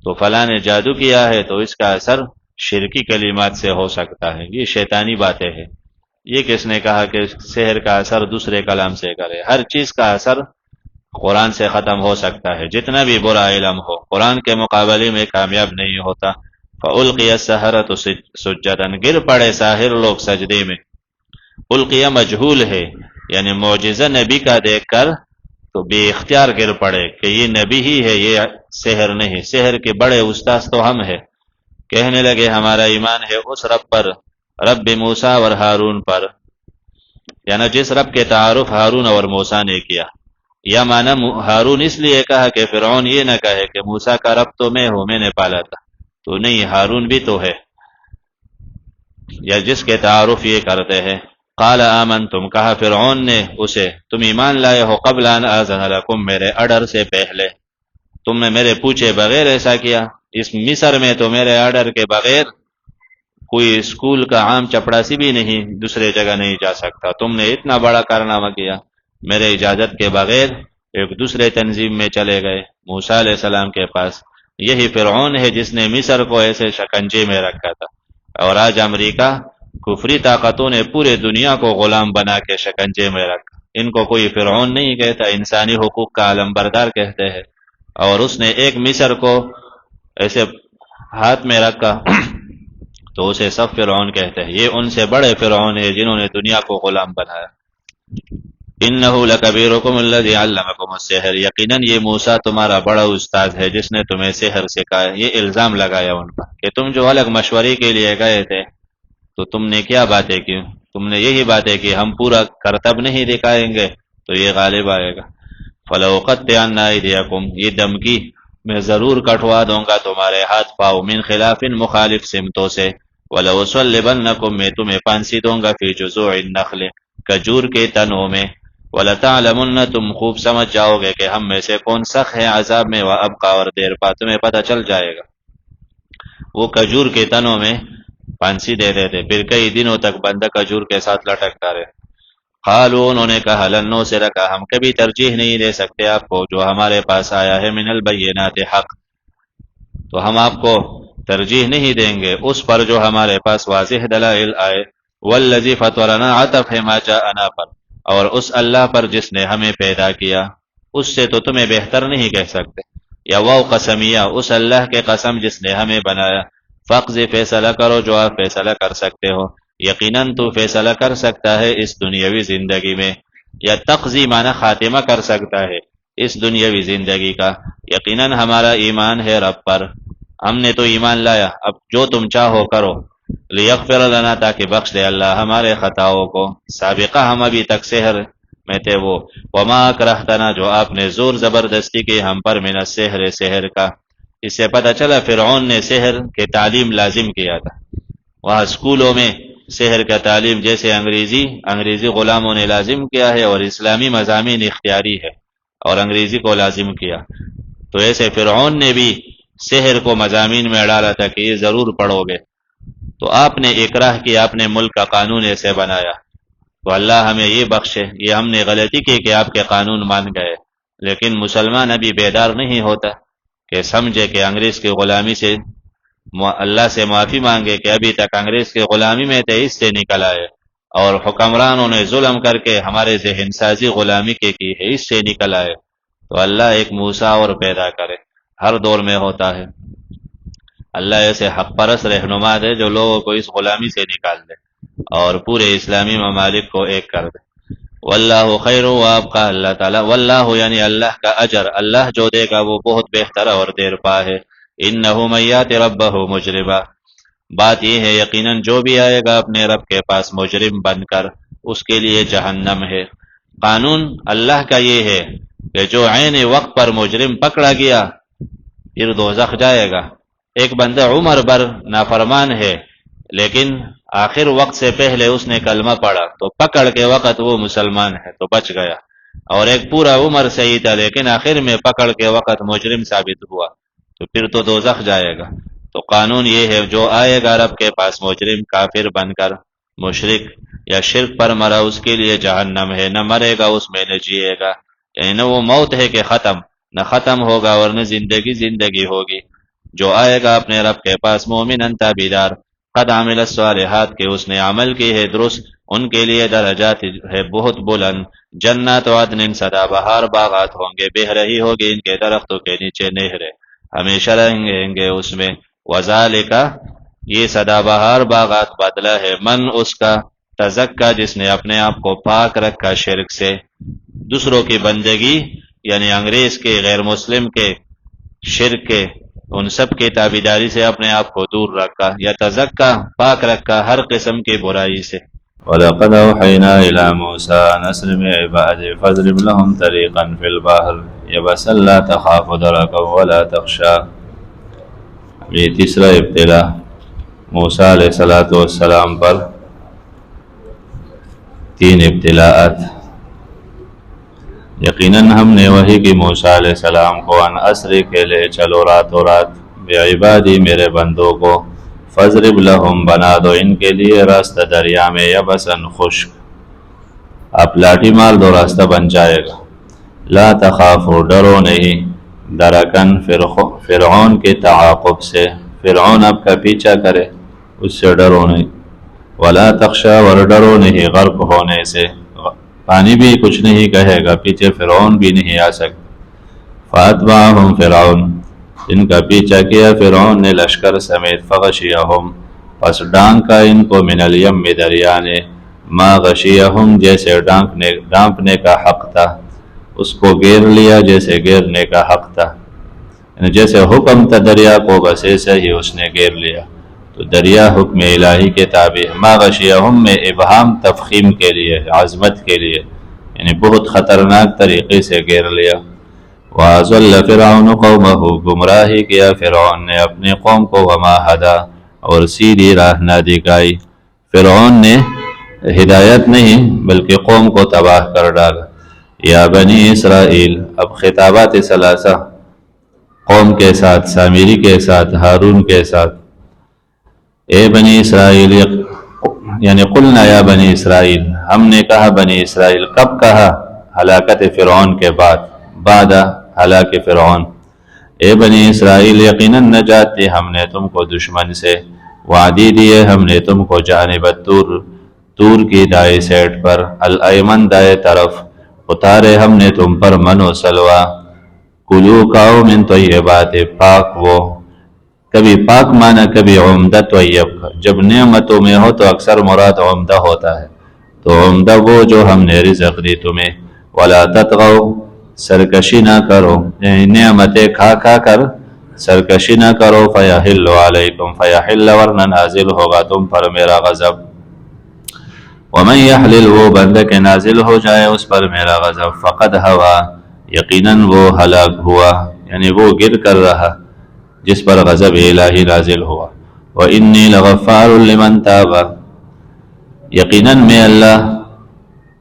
تو فلاں نے جادو کیا ہے تو اس کا اثر شرکی کلمات سے ہو سکتا ہے، یہ شیطانی باتیں ہیں۔ یہ کس نے کہا کہ سحر کا اثر دوسرے کلام سے کرے؟ ہر چیز کا اثر قرآن سے ختم ہو سکتا ہے، جتنا بھی برا علم ہو قرآن کے مقابلے میں کامیاب نہیں ہوتا۔ فَأُلْقِيَ السَّحَرَةُ سُجَّدًا، گر پڑے ساحر لوگ سجدے میں۔ القیہ مجہول ہے، یعنی معجزہ نبی کا دیکھ کر تو بے اختیار گر پڑے کہ یہ نبی ہی ہے، یہ سحر نہیں، سحر کے بڑے استاذ تو ہم ہیں۔ کہنے لگے ہمارا ایمان ہے اس رب پر، رب موسیٰ اور ہارون پر، یعنی جس رب کے تعارف ہارون اور موسیٰ نے کیا۔ یا معنی ہارون اس لیے کہا کہ فرعون یہ نہ کہے کہ موسیٰ کا رب تو میں ہوں، میں نے پالا تھا، تو نہیں، ہارون بھی تو ہے، یا جس کے تعارف یہ کرتے ہیں۔ قال آمنتم، کہا فرعون نے اسے تم ایمان لائے ہو، قبل ان آذن لکم، میرے آرڈر سے پہلے، تم نے میرے پوچھے بغیر ایسا کیا، اس مصر میں تو میرے آرڈر کے بغیر کوئی اسکول کا عام چپڑاسی بھی نہیں دوسرے جگہ نہیں جا سکتا. تم نے اتنا بڑا کارنامہ کیا، میرے اجازت کے بغیر ایک دوسرے تنظیم میں چلے گئے موسیٰ علیہ السلام کے پاس. یہی فرعون ہے جس نے مصر کو ایسے شکنجے میں رکھا تھا، اور آج امریکہ کفری طاقتوں نے پورے دنیا کو غلام بنا کے شکنجے میں رکھا. ان کو کوئی فرعون نہیں کہتا، انسانی حقوق کا علمبردار کہتے ہیں. اور اس نے ایک مصر کو ایسے ہاتھ میں رکھا تو اسے سب فرعون کہتے ہیں. یہ ان سے بڑے فرعون ہیں جنہوں نے دنیا کو غلام بنایا. انہو لکبیرکم الذی علمکم السحر، یقیناً یہ موسیٰ تمہارا بڑا استاد ہے جس نے تمہیں سحر سکھایا. یہ الزام لگایا ان پر کہ تم جو الگ مشورے کے لیے گئے تھے تو تم نے کیا باتیں کی؟ تم نے یہی باتیں کی ہم پورا کرتب نہیں دکھائیں گے تو یہ غالب آئے گا. فَلَوْقَطِّعَنَّ أَيْدِيَكُمْ، یہ دھمکی میں ضرور کٹوا دوں گا تمہارے ہاتھ پاؤں، من خلاف مخالف سمتوں سے. وَلَوْصَلِّبَنَّكُمْ، میں تمہیں پھانسی دوں گا فی جذوع النخل، کھجور کے تنوں میں. وَلَتَعْلَمُنَّ، تم خوب سمجھ جاؤ گے کہ ہم میں سے کون سخت ہے عذاب میں، وَأَبْقَى، اور دیر بعد تمہیں پتہ چل جائے گا. وہ کھجور کے تنوں میں پھانسی دے دیتے، پھر کئی دنوں تک بندہ کھجور کے ساتھ لٹکتا رہے. قالوا، انہوں نے کہا لن نؤثرک، ہم کبھی ترجیح نہیں دے سکتے آپ کو جو ہمارے پاس آیا ہے من البینات حق، تو ہم آپ کو ترجیح نہیں دیں گے اس پر جو ہمارے پاس واضح دلائل آئے. والذی فطرنا، عطف ہے ما جاءنا پر، اور اس اللہ پر جس نے ہمیں پیدا کیا، اس سے تو تمہیں بہتر نہیں کہہ سکتے. یا واو قسمیہ، اس اللہ کے قسم جس نے ہمیں بنایا. فقضی، فیصلہ کرو جو آپ فیصلہ کر سکتے ہو، یقیناً تو فیصلہ کر سکتا ہے اس دنیاوی زندگی میں. یا تقضی معنی خاتمہ کر سکتا ہے اس دنیاوی زندگی کا. یقیناً ہمارا ایمان ہے رب پر، ہم نے تو ایمان لایا، اب جو تم چاہو کرو. لیغفر لنا، تاکہ بخش دے اللہ ہمارے خطاؤں کو. سابقہ ہم ابھی تک سحر میں تھے وہ. وما اکرہتنا، جو آپ نے زور زبردستی کی ہم پر، من السحر، سحر کا. اس سے پتہ چلا فرعون نے سحر کے تعلیم لازم کیا تھا. وہاں اسکولوں میں سحر کا تعلیم جیسے انگریزی غلاموں نے لازم کیا ہے، اور اسلامی مضامین اختیاری ہے اور انگریزی کو لازم کیا، تو ایسے فرعون نے بھی سحر کو مضامین میں ڈالا تھا کہ یہ ضرور پڑھو گے. تو آپ نے اکراہ کی، آپ نے ملک کا قانون ایسے بنایا. تو اللہ ہمیں یہ بخشے، یہ ہم نے غلطی کی کہ آپ کے قانون مان گئے. لیکن مسلمان ابھی بیدار نہیں ہوتا کہ سمجھے کہ انگریز کی غلامی سے اللہ سے معافی مانگے کہ ابھی تک انگریز کی غلامی میں تھے، اس سے نکل آئے، اور حکمرانوں نے ظلم کر کے ہمارے ذہن سازی غلامی کی ہے، اس سے نکل آئے. تو اللہ ایک موسیٰ اور پیدا کرے، ہر دور میں ہوتا ہے. اللہ ایسے حق پرست رہنما دے جو لوگوں کو اس غلامی سے نکال دے اور پورے اسلامی ممالک کو ایک کر دے. واللہ خیر وابقى، اللہ تعالی، واللہ یعنی اللہ کا اجر، اللہ جو دے گا وہ بہت بہتر اور دیر پا ہے. انہ من یات ربہ مجرما، بات یہ ہے یقیناً جو بھی آئے گا اپنے رب کے پاس مجرم بن کر، اس کے لیے جہنم ہے. قانون اللہ کا یہ ہے کہ جو عین وقت پر مجرم پکڑا گیا پھر دوزخ جائے گا. ایک بندہ عمر بھر نافرمان ہے لیکن آخر وقت سے پہلے اس نے کلمہ پڑھا تو پکڑ کے وقت وہ مسلمان ہے تو بچ گیا، اور ایک پورا عمر صحیح تھا لیکن آخر میں پکڑ کے وقت مجرم ثابت ہوا تو پھر تو دوزخ جائے گا. تو قانون یہ ہے جو آئے گا رب کے پاس مجرم کافر بن کر، مشرک یا شرک پر مرا، اس کے لیے جہنم ہے، نہ مرے گا اس میں نہ جیے گا. یعنی نہ وہ موت ہے کہ نہ ختم ہوگا اور نہ زندگی ہوگی. جو آئے گا اپنے رب کے پاس مومن تابعدار، قد عمل الصالحات، کہ اس نے عمل کی ہے درست، ان کے لیے درجات ہے بہت بلند. جنات عدن، سدا بہار باغات ہوں گے، بہ رہی ہوگی ان کے درختوں کے نیچے نہریں، ہمیشہ رہیں گے اس میں. وذالک، یہ سدا بہار باغات بدلہ ہے من اس کا، تزکا، جس نے اپنے آپ کو پاک رکھا شرک سے، دوسروں کی بندگی یعنی انگریز کے، غیر مسلم کے، شرک کے، ان سب کی تابعداری سے اپنے آپ کو دور رکھا، یا تزکا، پاک رکھا ہر قسم کی برائی سے. وَلَقَدْ أَوْحَيْنَا إِلَى مُوسَىٰ أَنْ أَسْرِ بِعِبَادِي فَاضْرِبْ لَهُمْ طَرِيقًا فِي الْبَحْرِ يَبَسًا لَا تَخَافُ دَرَكًا وَلَا تَخْشَىٰ. یہ تیسرا ابتلا موسیٰ علیہ السلام پر، 3 ابتلاءات. یقیناً ہم نے وحی کی موسیٰ علیہ السلام کو ان اسری کے لے چلو راتوں رات، بعبادی، میرے بندوں کو، فضرب لہم بنا دو ان کے لیے راستہ دریا میں یبسن خشک، آپ لاٹھی مار دو راستہ بن جائے گا۔ لا تخافوا ڈرو نہیں، درکن فرعون کے تعاقب سے، فرعون آپ کا پیچھا کرے اس سے ڈرو نہیں، ولا تخشا اور ڈرو نہیں غرق ہونے سے، پانی بھی کچھ نہیں کہے گا، پیچھے فرعون بھی نہیں آ سکتا۔ فاتبعہم فرعون، ان کا پیچھا کیا فرعون نے لشکر سمیت، فغشیہم پس ڈانکا ان کو، من الیم دریا نے، ما غشیہم جیسے ڈانپنے کا حق تھا، اس کو گیر لیا جیسے گیرنے کا حق تھا، یعنی جیسے حکم تھا دریا کو بس ایسے ہی اس نے گیر لیا، تو دریا حکم الہی کے تابع۔ ما غشیہم میں ابہام تفخیم کے لیے، عظمت کے لیے، یعنی بہت خطرناک طریقے سے گیر لیا۔ وَأَضَلَّ فِرْعَوْنُ قَوْمَهُ گمراہی کیا فرعون نے اپنے قوم کو، وَمَا هَدَى اور سیدھی راہ نہ دکھائی، فرعون نے ہدایت نہیں بلکہ قوم کو تباہ کر ڈالا۔ یا بنی اسرائیل، اب خطابات ثلاثہ قوم کے ساتھ، سامری کے ساتھ، ہارون کے ساتھ۔ اے بنی اسرائیل، یعنی قلنا یا بنی اسرائیل، ہم نے کہا بنی اسرائیل، کب کہا؟ ہلاکت فرعون کے بعد ہلاک فرعون۔ اے بنی اسرائیل، یقیناً نجات دی ہم نے تم کو دشمن سے، وعدی دیے ہم نے تم کو جانب تور کی دائیں سائڈ پر، الایمن دائیں طرف، اتارے ہم نے تم پر من و سلوہ، کلو کاؤ من طیبات پاک وہ، کبھی پاک مانا کبھی عمدہ طیب، جب نعمتوں میں ہو تو اکثر مراد عمدہ ہوتا ہے، تو عمدہ وہ جو ہم نے رزق دی تمہیں، ولا تطغوا سرکشی نہ کرو، یعنی نعمتیں کھا کھا کر سرکشی نہ کرو، فیحل علیکم فیحل ورنہ نازل ہوگا تم پر میرا غضب، ومن یحلل وہ بندہ کے نازل ہو جائے اس پر میرا غضب، فقد ہوا یقیناً وہ ہلاک ہوا، یعنی وہ گر کر رہا جس پر غضب الہی نازل ہوا۔ وَإِنِّي لَغَفَّارٌ لِمَن تَابَ یقیناً میں اللہ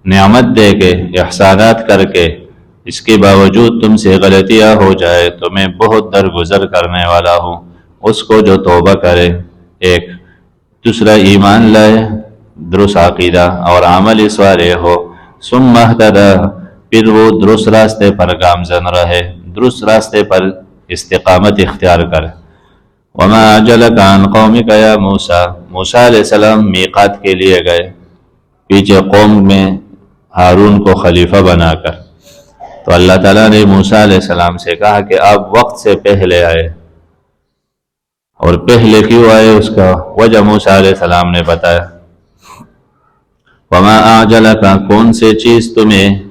نعمت دے کے، احسانات کر کے، اس کے باوجود تم سے غلطیاں ہو جائے تو میں بہت درگزر کرنے والا ہوں اس کو جو توبہ کرے، ایک، دوسرا ایمان لائے، درست عقیدہ اور عمل صالح ہو، ثم اہتدی پھر وہ درست راستے پر گامزن رہے، درست راستے پر استقامت اختیار کرے۔ وما اعجلک عن قومک یا موسیٰ، موسیٰ علیہ السلام میقات کے لیے گئے پیچھے قوم میں ہارون کو خلیفہ بنا کر، تو اللہ تعالیٰ نے موسیٰ علیہ السلام سے کہا کہ آپ وقت سے پہلے آئے، اور پہلے کیوں آئے اس کا وجہ موسیٰ علیہ السلام نے بتایا۔ وما اعجلک کون سے چیز تمہیں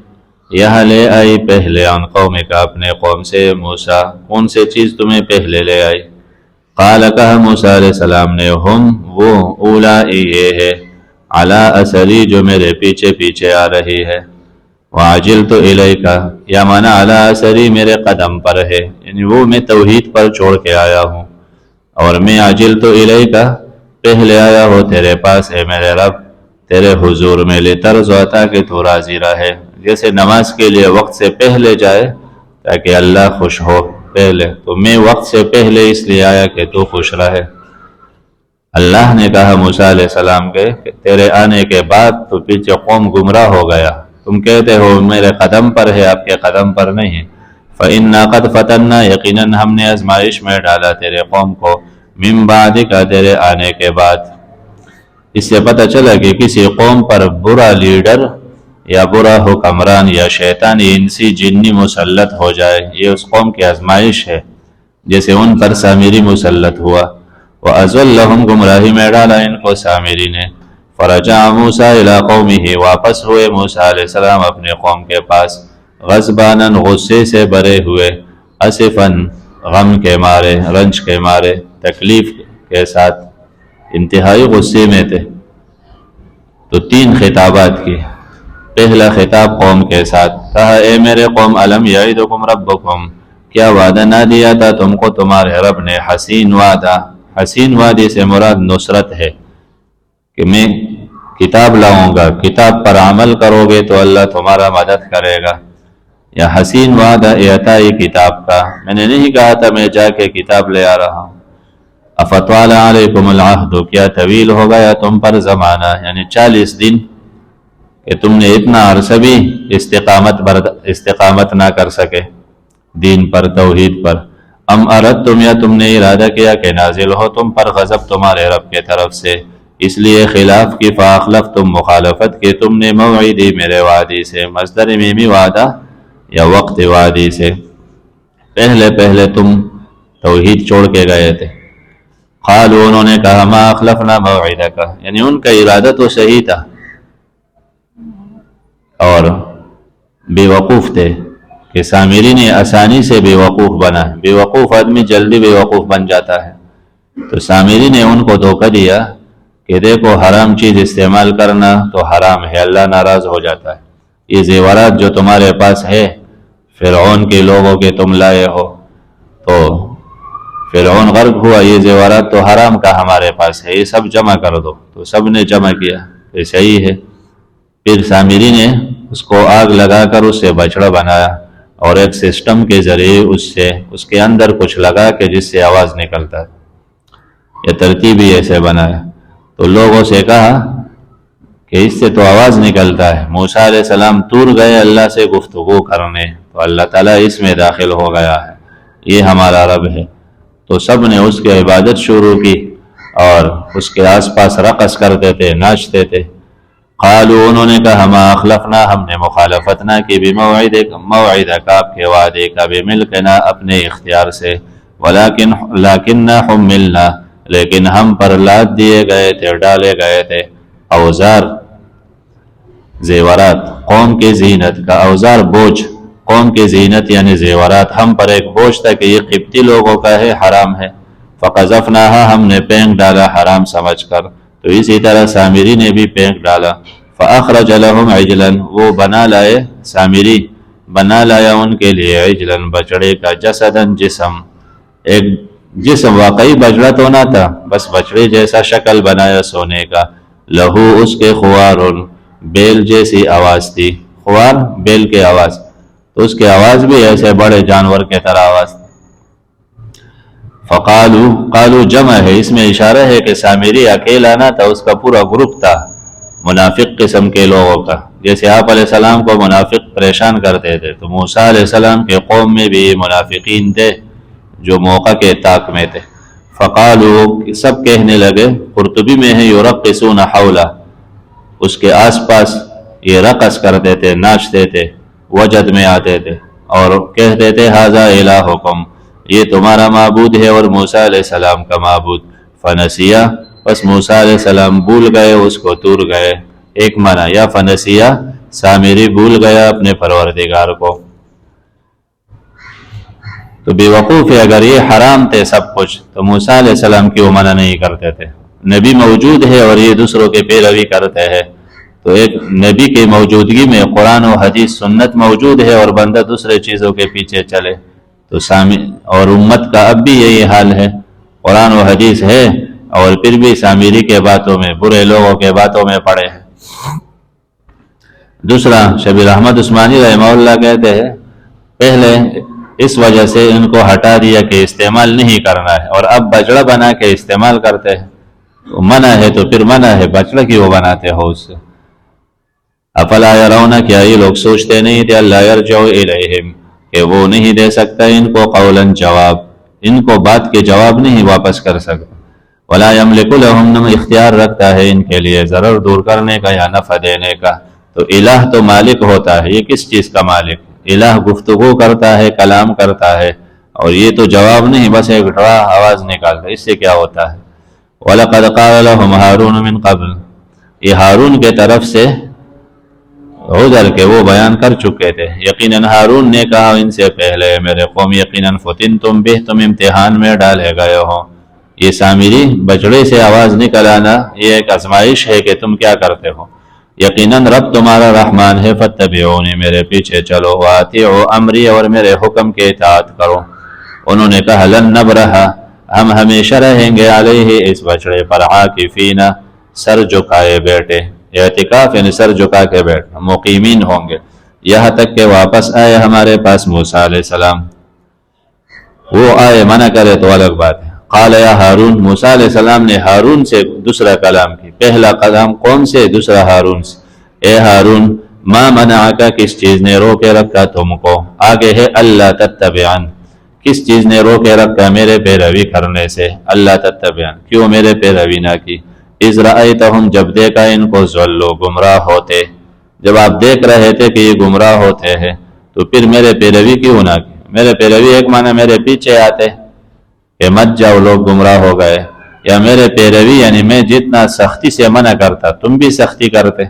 یہاں لے آئی پہلے، عن قوم کا اپنے قوم سے، موسیٰ کون سے چیز تمہیں پہلے لے آئی؟ قال کہا موسیٰ علیہ السلام نے، ہم وہ، اولائی یہ ہے، علی اثری جو میرے پیچھے پیچھے آ رہی ہے، وعجلت الیک یا مانا علی اثری میرے قدم پر ہے، یعنی وہ میں توحید پر چھوڑ کے آیا ہوں، اور میں عجلت الیک پہلے آیا ہوں تیرے پاس ہے میرے رب، تیرے حضور میں، لترضا تاکہ تو راضی رہے، جیسے نماز کے لیے وقت سے پہلے جائے تاکہ اللہ خوش ہو پہلے، تو میں وقت سے پہلے اس لیے آیا کہ تو خوش رہے۔ اللہ نے کہا موسیٰ علیہ السلام کے کہ تیرے آنے کے بعد تو پیچھے قوم گمراہ ہو گیا، تم کہتے ہو میرے قدم پر ہے، آپ کے قدم پر نہیں۔ فَإِنَّا قَدْ فَتَنَّا یقیناً ہم نے آزمائش میں ڈالا تیرے قوم کو، مِن بَعْدِکَ تیرے آنے کے بعد۔ اس سے پتہ چلا کہ کسی قوم پر برا لیڈر یا برا حکمران یا شیطانی انسی جنی مسلط ہو جائے، یہ اس قوم کی آزمائش ہے، جیسے ان پر سامری مسلط ہوا۔ وَأَضَلَّهُمْ گمراہی میں ڈالا ان کو سامری نے۔ فرجع موسیٰ الی قومہ واپس ہوئے موسیٰ علیہ السلام اپنے قوم کے پاس، غضباناً غصے سے بھرے ہوئے، اسفاً غم کے مارے، رنج کے مارے، تکلیف کے ساتھ، انتہائی غصے میں تھے۔ تو تین خطابات کی، پہلا خطاب قوم کے ساتھ، کہا اے میرے قوم، الم یعدکم ربکم کیا وعدہ نہ دیا تھا تم کو تمہارے رب نے، حسین وعدہ، حسین وعدے سے مراد نصرت ہے کہ میں کتاب لاؤں گا، کتاب پر عمل کرو گے تو اللہ تمہارا مدد کرے گا، یا حسین وعدہ اعطائی کتاب کا، میں نے نہیں کہا تھا میں جا کے کتاب لے آ رہا ہوں، افتوال علیکم العہد، کیا طویل ہو گیا تم پر زمانہ، یعنی 40 دن کہ تم نے اتنا عرصہ بھی استقامت نہ کر سکے دین پر، توحید پر۔ ام اردتم، یا تم نے ارادہ کیا کہ نازل ہو تم پر غضب تمہارے رب کے طرف سے، اس لیے خلاف کی، فاخلفتم، مخالفت کی تم نے، موعدی، میرے وعدی سے، مصدر میمی وعدہ یا وقت وعدی سے، پہلے تم توحید چھوڑ کے گئے تھے۔ قالوا، انہوں نے کہا، ما اخلفنا موعدک، یعنی ان کا ارادہ تو صحیح تھا اور بے وقوف تھے کہ سامری نے آسانی سے بے وقوف بنا، بے وقوف آدمی جلدی بے وقوف بن جاتا ہے، تو سامری نے ان کو دھوکہ دیا کہ دیکھو حرام چیز استعمال کرنا تو حرام ہے، اللہ ناراض ہو جاتا ہے، یہ زیورات جو تمہارے پاس ہے فرعون کے لوگوں کے تم لائے ہو، تو فرعون غرق ہوا، یہ زیورات تو حرام کا ہمارے پاس ہے، یہ سب جمع کر دو، تو سب نے جمع کیا، یہ صحیح ہے۔ پھر سامری نے اس کو آگ لگا کر اس سے بچڑا بنایا اور ایک سسٹم کے ذریعے اس کے اندر کچھ لگا کہ جس سے آواز نکلتا ہے، یہ ترتیب ہی ایسے بنایا۔ تو لوگوں سے کہا کہ اس سے تو آواز نکلتا ہے، موسیٰ علیہ السلام طور گئے اللہ سے گفتگو کرنے، تو اللہ تعالیٰ اس میں داخل ہو گیا ہے، یہ ہمارا رب ہے، تو سب نے اس کی عبادت شروع کی اور اس کے آس پاس رقص کرتے تھے، ناچتے تھے۔ قالوا، انہوں نے کہا، ما اخلفنا، ہم نے مخالفت نہ کی، موعدک، آپ کے وعدے کا، بملکنا، اپنے اختیار سے، لیکننا حملنا، لیکن ہم پر لاد دیے گئے تھے، ڈالے گئے تھے، اوزار، زیورات، قوم کی زینت کا، اوزار بوجھ، قوم کی زینت یعنی زیورات، ہم پر ایک بوجھ تھا کہ یہ قبطی لوگوں کا ہے، حرام ہے، فقذفناها، ہم نے پھینک ڈالا حرام سمجھ کر، تو اسی طرح سامری نے بھی پھینک ڈالا۔ فاخرج لهم عجلا، وہ بنا لائے، سامری بنا لایا ان کے لیے، عجلا، بچڑے کا، جسدن، جسم، ایک جسم، واقعی بچڑا تو نہ تھا، بس بچڑے جیسا شکل بنایا سونے کا، لہو، اس کے، خوار، بیل جیسی آواز تھی، خوار، بیل کی آواز، تو اس کی آواز بھی ایسے بڑے جانور کے طرح آواز۔ قالو جمع ہے، اس میں اشارہ ہے کہ سامری اکیلا نہ تھا، اس کا پورا گروپ تھا منافق قسم کے لوگوں کا، جیسے آپ علیہ السلام کو منافق پریشان کرتے تھے، تو موسیٰ علیہ السلام کے قوم میں بھی منافقین تھے جو موقع کے طاق میں تھے۔ فقالو، سب کہنے لگے، قرطبی میں ہے، یرقصون حولہ، اس کے آس پاس یہ رقص کرتے تھے، ناچتے تھے، وجد میں آتے تھے اور کہتے تھے، ھذا الہکم، یہ تمہارا معبود ہے اور موسیٰ علیہ السلام کا معبود۔ فنسیہ، بس موسیٰ علیہ السلام بھول گئے، اس کو تور گئے، ایک معنی، یا فنسیہ، سامری بھول گیا اپنے پروردگار کو، تو بے وقوف ہے، اگر یہ حرام تھے سب کچھ تو موسیٰ علیہ السلام کی وہ منع نہیں کرتے تھے، نبی موجود ہے اور یہ دوسروں کے پیروی کرتے ہیں، تو ایک نبی کی موجودگی میں قرآن و حدیث سنت موجود ہے اور بندہ دوسرے چیزوں کے پیچھے چلے، تو اور امت کا اب بھی یہی حال ہے، قرآن و حدیث ہے اور پھر بھی سامری کے باتوں میں، برے لوگوں کے باتوں میں پڑے ہیں۔ دوسرا، شبیر احمد عثمانی رحمہ اللہ کہتے ہیں، پہلے اس وجہ سے ان کو ہٹا دیا کہ استعمال نہیں کرنا ہے، اور اب بچڑا بنا کے استعمال کرتے ہیں، تو منع ہے تو پھر منع ہے، بچڑا کی وہ بناتے ہو اس سے۔ افلا یرون، کیا یہ لوگ سوچتے نہیں تھے، اللہ یرجع الیہم، کہ وہ نہیں دے سکتا ان کو قولا جواب، ان کو بات کے جواب نہیں واپس کر سکتا، ولا یملک لہم، نہ اختیار رکھتا ہے ان کے لیے ضرر دور کرنے کا یا نفع دینے کا، تو الہ تو مالک ہوتا ہے، یہ کس چیز کا مالک؟ الہ گفتگو کرتا ہے، کلام کرتا ہے، اور یہ تو جواب نہیں، بس ایک ڈرا آواز نکالتا ہے، اس سے کیا ہوتا ہے؟ وَلَقَدْ قَالَ لَهُمْ هَارُونُ مِنْ قَبْلُ، یہ ہارون کے طرف سے عذر کے وہ بیان کر چکے تھے، یقیناً ہارون نے کہا ان سے پہلے، میرے قوم، یقیناً فتنتم بہ، تم امتحان میں ڈالے گئے ہو، یہ سامری بچڑے سے آواز نکل آنا یہ ایک آزمائش ہے کہ تم کیا کرتے ہو، یقیناً رب تمہارا رحمان ہے، فاتبعونی، میرے پیچھے چلو، واطیعوا امری، اور میرے حکم کے اطاعت کرو۔ انہوں نے کہا، لن نبرح، ہم ہمیشہ رہیں گے، علیہ، اس بچڑے پر، عاکفین، سر جھکائے بیٹھے، اعتکاف یعنی سر جھکا کے بیٹھنا، مقیمین ہوں گے، یہاں تک کہ واپس آئے ہمارے پاس موسیٰ علیہ السلام، وہ آئے، منع کرے تو الگ بات ہے۔ قال یا ہارون، موسیٰ علیہ السلام نے ہارون سے دوسرا کلام کی، پہلا کلام قوم سے، دوسرا ہارون سے۔ اے ہارون، ما منعکا، کس چیز نے رو کے رکھا تم کو، آگے ہے اللہ تتبعن، کس چیز نے رو کے رکھا میرے پیروی کرنے سے، اللہ تتبعن، کیوں میرے پیروی نہ کی، اذ رأیتہم، جب دیکھا ان کو، ضلوا، گمراہ ہوتے، جب آپ دیکھ رہے تھے کہ یہ گمراہ ہوتے ہیں تو پھر میرے پیروی کیوں نہ کی؟ میرے پیروی ایک معنی میرے پیچھے آتے کہ مت جاؤ لوگ گمراہ ہو گئے، یا میرے پیروی یعنی میں جتنا سختی سے منع کرتا تم بھی سختی کرتے۔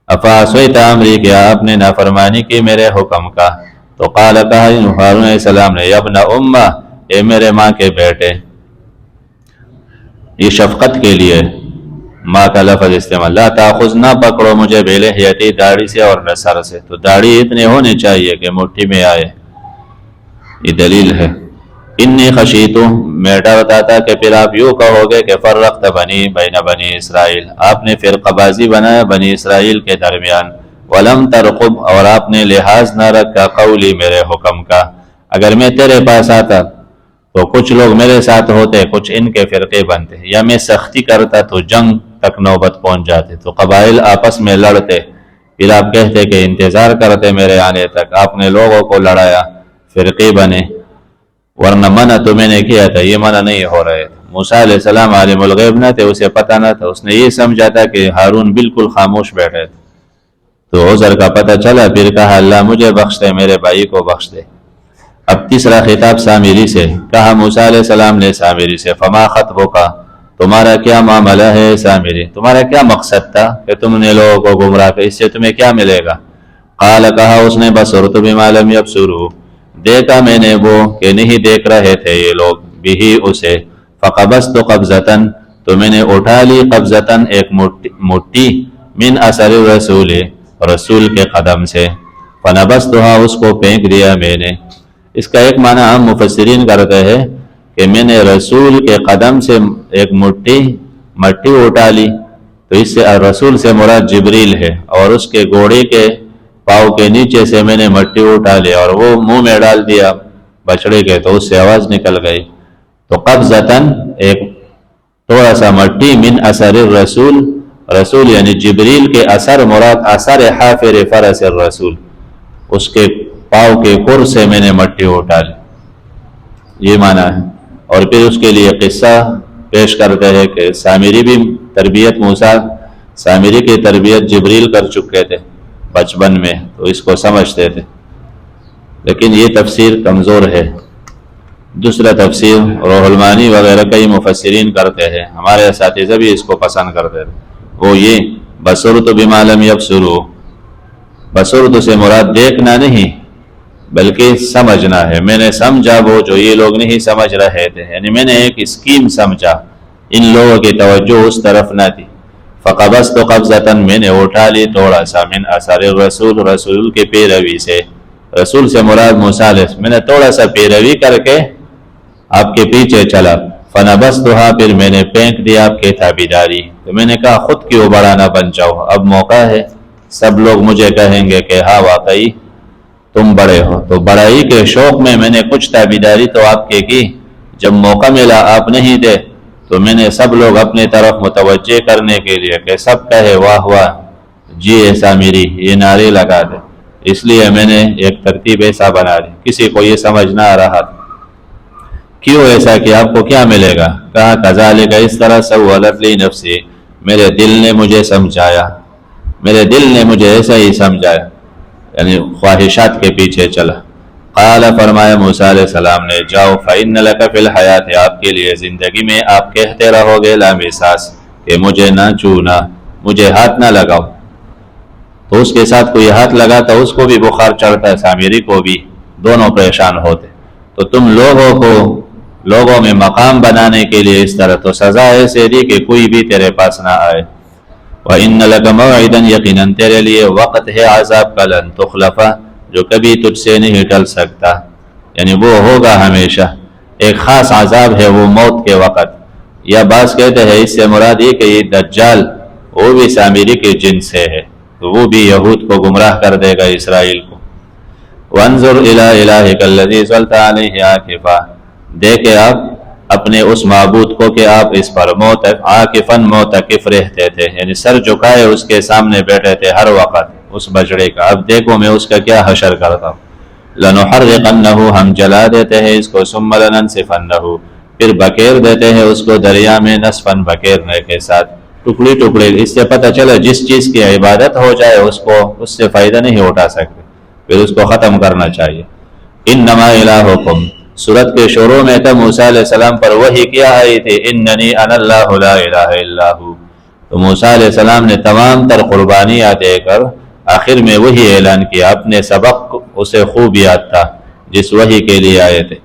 افعصیت امری، کیا آپ نے نافرمانی کی میرے حکم کا؟ تو قال، کہا ہارون علیہ السلام نے، یا ابن امہ، اے میرے ماں کے بیٹے، یہ شفقت کے لیے ماں کا لفظ استعمال، لا تاخذ، نہ پکڑو مجھے بلحیتی، داڑھی سے اور نہ سر سے، تو داڑھی اتنے ہونی چاہیے کہ مٹھی میں آئے، یہ دلیل ہے۔ انی خشیتو، میں ڈرتا تھا کہ پھر آپ یوں کہو گے کہ فرقت بنی بین بنی اسرائیل، آپ نے فرقہ بازی بنایا بنی اسرائیل کے درمیان، ولم ترقب، اور آپ نے لحاظ نہ رکھا قولی، میرے حکم کا۔ اگر میں تیرے پاس آتا تو کچھ لوگ میرے ساتھ ہوتے، کچھ ان کے فرقے بنتے، یا میں سختی کرتا تو جنگ تک نوبت پہنچ جاتے، تو قبائل آپس میں لڑتے، پھر آپ کہتے کہ انتظار کرتے میرے آنے تک، آپ نے لوگوں کو لڑایا، فرقے بنے، ورنہ منع تو میں نے کیا تھا، یہ منع نہیں ہو رہے تھے۔ موسیٰ علیہ السلام عالم الغیب نہ تھے، اسے پتہ نہ تھا، اس نے یہ سمجھا تھا کہ ہارون بالکل خاموش بیٹھے تھے، تو عذر کا پتہ چلا، پھر کہا اللہ مجھے بخش دے، میرے بھائی کو بخش دے۔ اب تیسرا خطاب سامری سے، کہا موسیٰ علیہ السلام نے سامری سے، فما خطبک، تمہارا کیا معاملہ ہے سامری، تمہارا کیا مقصد تھا کہ تم نے لوگوں کو گمراہ کیا، اس سے تمہیں کیا ملے گا؟ قال، کہا اس نے، بصرت بما لم یبصروا، دیکھا میں نے وہ کہ نہیں دیکھ رہے تھے یہ لوگ، بھی اسے، فقبضت قبضتاً، تو میں نے اٹھا لی، قبضتاً ایک مٹھی، من اثر الرسول، رسول کے قدم سے، فنبذتها، اس کو پھینک دیا میں نے۔ اس کا ایک معنی ہم مفسرین کرتے ہیں کہ میں نے رسول کے قدم سے ایک مٹی اٹھا لی، تو اس سے رسول سے مراد جبریل ہے، اور اس کے گھوڑے کے پاؤں کے نیچے سے میں نے مٹی اٹھا لی اور وہ منہ میں ڈال دیا بچڑے کے، تو اس سے آواز نکل گئی۔ تو قبضتاً ایک تھوڑا سا مٹی، من اثر الرسول، رسول یعنی جبریل کے اثر، مراد اثر حافر فرس الرسول، اس کے پاؤں کے کھر سے میں نے مٹی اٹھا لی، یہ معنی ہے۔ اور پھر اس کے لیے قصہ پیش کرتے ہیں کہ سامری بھی تربیت، موسیٰ سامری کی تربیت جبریل کر چکے تھے بچپن میں، تو اس کو سمجھتے تھے، لیکن یہ تفسیر کمزور ہے۔ دوسرا تفسیر روح المعانی وغیرہ کئی مفسرین کرتے ہیں، ہمارے اساتذہ بھی اس کو پسند کرتے تھے، وہ یہ بصرت بما لم یبصروا، بصرت سے مراد دیکھنا نہیں بلکہ سمجھنا ہے، میں نے سمجھا وہ جو یہ لوگ نہیں سمجھ رہے تھے، یعنی میں نے ایک اسکیم سمجھا، ان لوگوں کی توجہ اس طرف نہ تھی۔ فقبضت قبضتاً، میں نے اٹھا لی تھوڑا سا، من اثر الرسول، رسول کے پیروی سے، رسول سے مراد موسیٰ علیہ السلام، میں نے تھوڑا سا پیروی کر کے آپ کے پیچھے چلا، فنبذتها، پھر میں نے پھینک دیا آپ کے تابعداری، تو میں نے کہا خود کیوں بڑا نہ بن جاؤ، اب موقع ہے، سب لوگ مجھے کہیں گے کہ ہاں واقعی تم بڑے ہو، تو بڑائی کے شوق میں نے کچھ تابعداری تو آپ کے کی، جب موقع ملا آپ نہیں دے، تو میں نے سب لوگ اپنے طرف متوجہ کرنے کے لیے کہ سب کہے واہ واہ جی ایسا میری، یہ نعرے لگا دے، اس لیے میں نے ایک ترتیب ایسا بنا دی، کسی کو یہ سمجھ نہ آ رہا، کیوں ایسا کہ آپ کو کیا ملے گا؟ کہا کذالک، اس طرح سولت لی نفسی، میرے دل نے مجھے سمجھایا، میرے دل نے مجھے ایسا ہی سمجھایا، یعنی خواہشات کے پیچھے چلا۔ قال، فرمایا موسیٰ علیہ السلام نے، جاؤ، فإن لک فی الحیات، آپ کے لیے زندگی میں آپ کہتے رہو گے لا مساس، کہ مجھے نہ چھونا، مجھے ہاتھ نہ لگاؤ، تو اس کے ساتھ کوئی ہاتھ لگاتا اس کو بھی بخار چڑھتا، سامری کو بھی، دونوں پریشان ہوتے، تو تم لوگوں میں مقام بنانے کے لیے اس طرح تو سزا ایسے دی کہ کوئی بھی تیرے پاس نہ آئے۔ وَإِنَّ لَكَ مَوْعِدًا، یقیناً تیرے لیے وقت ہے عذاب کا، لن تخلف، جو کبھی تجھ سے نہیں ٹل سکتا، یعنی وہ ہوگا ہمیشہ، ایک خاص عذاب ہے وہ موت کے وقت، یا بعض کہتے ہیں اس سے مراد یہ کہ یہ دجال وہ بھی سامری کے جن سے ہے، تو وہ بھی یہود کو گمراہ کر دے گا، اسرائیل کو۔ وَانظُرْ إِلَىٰ إِلَٰهِكَ الَّذِي ظَلْتَ عَلَيْهِ عَاكِفًا، دیکھے آپ اپنے اس معبود کو کہ آپ اس پر عاکفاً معتکف رہتے تھے، یعنی سر جھکائے اس کے سامنے بیٹھے تھے ہر وقت اس بچڑے کا، اب دیکھو میں اس کا کیا حشر کرتا ہوں۔ لَنُحَرِّقَنَّهُ، ہم جلا دیتے ہیں اس کو، ثُمَّ لَنَنْسِفَنَّهُ، پھر بکیر دیتے ہیں اس کو دریا میں، نصفاً بکیرنے کے ساتھ، ٹکڑی ٹکڑے۔ اس سے پتہ چلا جس چیز کی عبادت ہو جائے اس سے فائدہ نہیں اٹھا سکتے، پھر اس کو ختم کرنا چاہیے۔ انما الہکم، سورت کے شروع میں تھا موسیٰ علیہ السلام پر وحی کیا آئی تھی، اننی انا اللہ لا الہ الا ہو، تو موسیٰ علیہ السلام نے تمام تر قربانیاں دے کر آخر میں وہی اعلان کیا، اپنے سبق اسے خوب یاد تھا جس وحی کے لیے آئے تھے،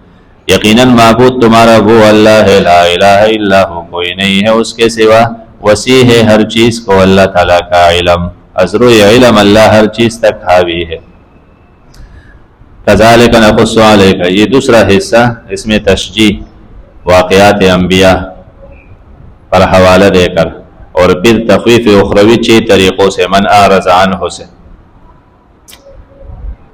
یقیناً معبود تمہارا وہ اللہ ہے، لا الہ الا ہو، کوئی نہیں ہے اس کے سوا، وسیع ہے ہر چیز کو اللہ تعالیٰ کا علم، ازر علم اللہ ہر چیز تک حاوی ہے۔ کذالک نقص علیک، یہ دوسرا حصہ، اس میں تشجیع واقعات انبیاء پر حوالہ دے کر، اور پھر تخویف اخروی 6 طریقوں سے، من اعرض عنہ سے۔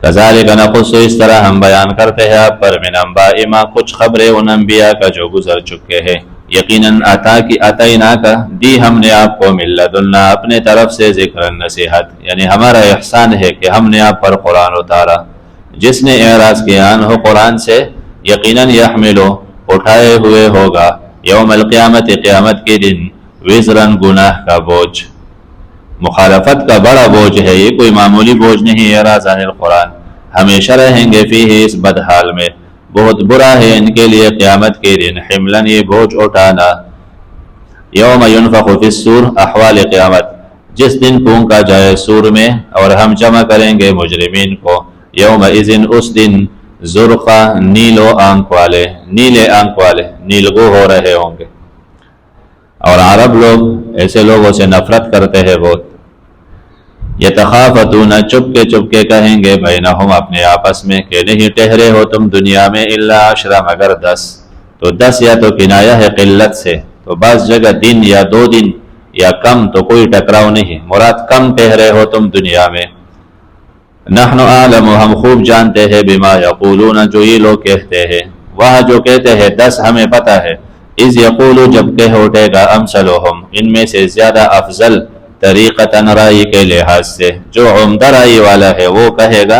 کذالک نقص، اس طرح ہم بیان کرتے ہیں آپ پر، من انباء ما، کچھ خبریں ان انبیاء کا جو گزر چکے ہیں، یقیناً اتینا کا، دی ہم نے آپ کو، من لدنا، اپنے طرف سے، ذکر نصیحت، یعنی ہمارا احسان ہے کہ ہم نے آپ پر قرآن اتارا، جس نے اعراض کیا ہو قرآن سے، یقیناً یحملو، اٹھائے ہوئے ہوگا، یوم القیامت، قیامت کے دن، وزراً، گناہ کا بوجھ، مخالفت کا بڑا بوجھ ہے، یہ کوئی معمولی بوجھ نہیں، اعراض عن القرآن، ہمیشہ رہیں گے فیہ، اس بدحال میں، بہت برا ہے ان کے لیے قیامت کے دن، حملاً، یہ بوجھ اٹھانا، یوم ینفخ فی الصور، احوال قیامت، جس دن پھونکا جائے سور میں، اور ہم جمع کریں گے مجرمین کو، یوم اذن، اس دن، زرقا، نیلو آنکھ والے، نیلے آنکھ والے، نیلگو ہو رہے ہوں گے، اور عرب لوگ ایسے لوگوں سے نفرت کرتے ہیں بہت، یتخافتون، چپ کے کہیں گے، بینہم، اپنے آپس میں، کہ نہیں ٹھہرے ہو تم دنیا میں، الا 10، مگر 10، تو 10 یا تو کنایہ ہے قلت سے، تو بعض جگہ دن یا 2 دن یا کم، تو کوئی ٹکراؤ نہیں، مراد کم ٹھہرے ہو تم دنیا میں، نحن اعلم، ہم خوب جانتے ہیں، بما یقولون، جو یہ لوگ کہتے ہیں، وہاں جو کہتے ہیں 10 ہمیں پتہ ہے، اذ یقولو، جب کہہ اٹھے گا، امثلہم، ان میں سے زیادہ افضل، طریقتاً، رائی کے لحاظ سے، جو عمدہ رائی والا ہے وہ کہے گا،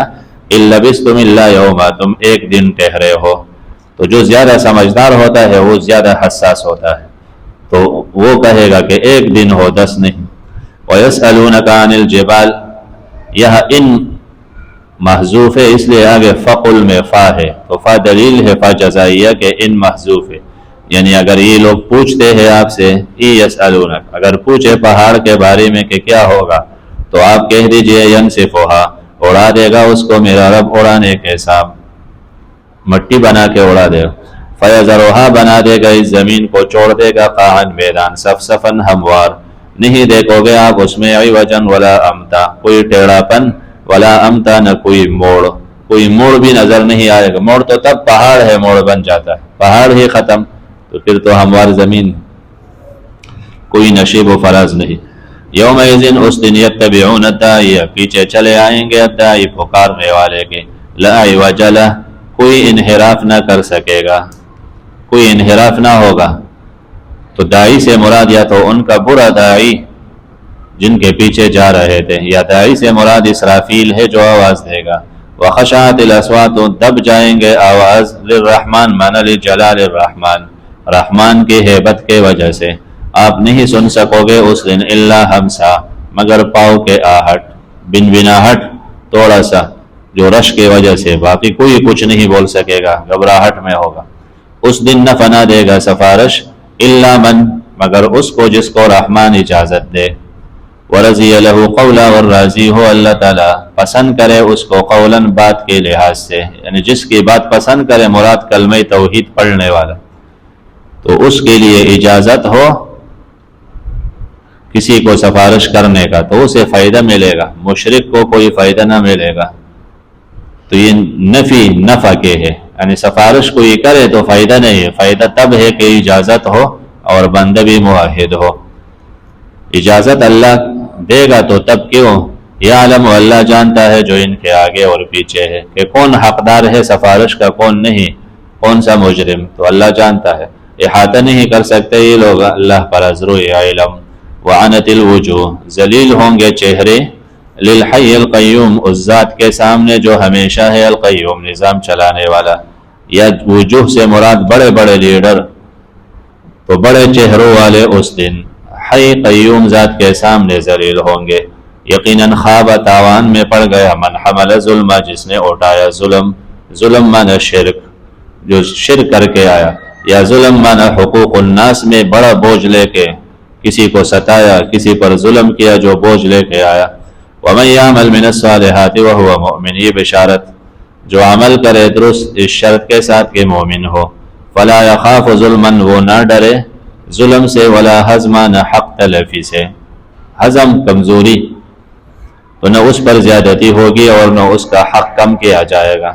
ان لبثتم الا یوما، تم ایک دن ٹھہرے ہو، تو جو زیادہ سمجھدار ہوتا ہے وہ زیادہ حساس ہوتا ہے، تو وہ کہے گا کہ ایک دن ہو، 10 نہیں۔ وَيَسْأَلُونَكَ عَنِ الْجِبَالِ، یہ ان محذوف ہے، اس لیے آگے فقل میں فا ہے، تو فا دلیل ہے، فا جزائیہ کہ ان محذوف ہے، یعنی اگر یہ لوگ پوچھتے ہیں آپ سے، یسألونک، اگر پوچھے پہاڑ کے بارے میں کہ کیا ہوگا، تو آپ کہہ دیجئے، ینسفھا، اڑا دے گا اس کو میرا رب اڑانے کے ساتھ، مٹی بنا کے اڑا دے گا، فیذرھا، بنا دے گا اس زمین کو، چھوڑ دے گا، قاعا، میدان، صفصفاً، ہموار، نہیں دیکھو گے آپ اس میں عوجا ولا امتا، کوئی ٹیڑھا پن، ولا امتا، نہ کوئی موڑ بھی نظر نہیں آئے گا، موڑ تو تب پہاڑ ہے موڑ بن جاتا ہے، پہاڑ ہی ختم، تو پھر تو ہموار زمین، کوئی نشیب و فراز نہیں۔ یوم اذن، اس دن، یتبعون الداعی، پیچھے چلے آئیں گے، الداعی، پکارنے والے کے، لا عوج لہ، کوئی انحراف نہ کر سکے گا، کوئی انحراف نہ ہوگا، تو داعی سے مراد یا تو ان کا برا داعی جن کے پیچھے جا رہے تھے، یا داعی سے مراد اسرافیل ہے جو آواز دے گا، وخشعت الاصوات، دب جائیں گے آواز، للرحمن، معنی لجلال الرحمن، رحمان کی ہیبت کے وجہ سے، آپ نہیں سن سکو گے اس دن، الا ہمسا، مگر پاؤں کے آہٹ، بنبناہٹ، تھوڑا سا، جو رش کی وجہ سے، باقی کوئی کچھ نہیں بول سکے گا، گھبراہٹ میں ہوگا، اس دن نہ فنا دے گا سفارش، الا من، مگر اس کو جس کو رحمان اجازت دے، ورضی لہ قولا، اور راضی ہو اللہ تعالیٰ، پسند کرے اس کو، قولاً، بات کے لحاظ سے، یعنی جس کی بات پسند کرے، مراد کلمہ توحید پڑھنے والا، تو اس کے لیے اجازت ہو کسی کو سفارش کرنے کا، تو اسے فائدہ ملے گا، مشرک کو کوئی فائدہ نہ ملے گا، تو یہ نفی نفع کے ہے، یعنی سفارش کوئی کرے تو فائدہ نہیں ہے، فائدہ تب ہے کہ اجازت ہو اور بندہ بھی موحد ہو، اجازت اللہ دے گا تو تب کیوں، یعلم، اللہ جانتا ہے جو ان کے آگے اور پیچھے ہے، کہ کون حقدار ہے سفارش کا، کون نہیں، کون سا مجرم، تو اللہ جانتا ہے، احاطہ نہیں کر سکتے یہ لوگ اللہ پر ازر علم. وعنت الوجوہ ذلیل ہوں گے چہرے للحی القیوم اس ذات کے سامنے جو ہمیشہ ہے القیوم نظام چلانے والا. یا وجوہ سے مراد بڑے بڑے لیڈر تو بڑے چہروں والے اس دن حی قیوم ذات کے سامنے ذلیل ہوں گے. یقیناً خواب تاوان میں پڑ گیا من حمل ظلم جس نے اٹھایا ظلم. ظلم مانا شرک جو شرک کر کے آیا, یا ظلم مانا حقوق الناس میں بڑا بوجھ لے کے کسی کو ستایا کسی پر ظلم کیا جو بوجھ لے کے آیا. ومن یعمل من الصالحات وهو مؤمن یہ بشارت جو عمل کرے درست اس شرط کے ساتھ کہ مومن ہو. فلا یخاف ظلما وہ نہ ڈرے ظلم سے ولا حزما نہ حق تلفی سے. حزم کمزوری تو نہ اس پر زیادتی ہوگی اور نہ اس کا حق کم کیا جائے گا.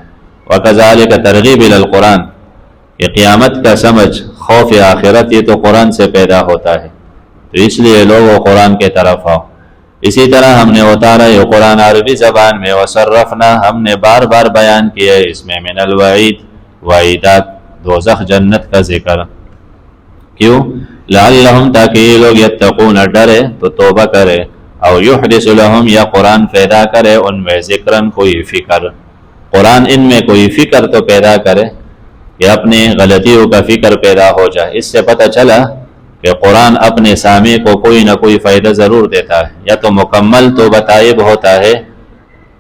وکذالک ترغیب الی القرآن یہ قیامت کا سمجھ خوف آخرت یہ تو قرآن سے پیدا ہوتا ہے تو اس لیے لوگوں قرآن کے طرف آؤ. اسی طرح ہم نے اتارا یہ قرآن عربی زبان میں وصرفنا ہم نے بار بار بیان کیا اس میں من الوعید وعیدات دوزخ جنت کا ذکر. کیوں؟ لعلہم تاکہ یہ لوگ یتقون ڈرے تو توبہ کرے او یحدث لہم یا قرآن پیدا کرے ان میں ذکرن کوئی فکر. قرآن ان میں کوئی فکر تو پیدا کرے کہ اپنی غلطیوں کا فکر پیدا ہو جائے. اس سے پتہ چلا کہ قرآن اپنے سامع کو کوئی نہ کوئی فائدہ ضرور دیتا ہے. یا تو مکمل تو بتائب ہوتا ہے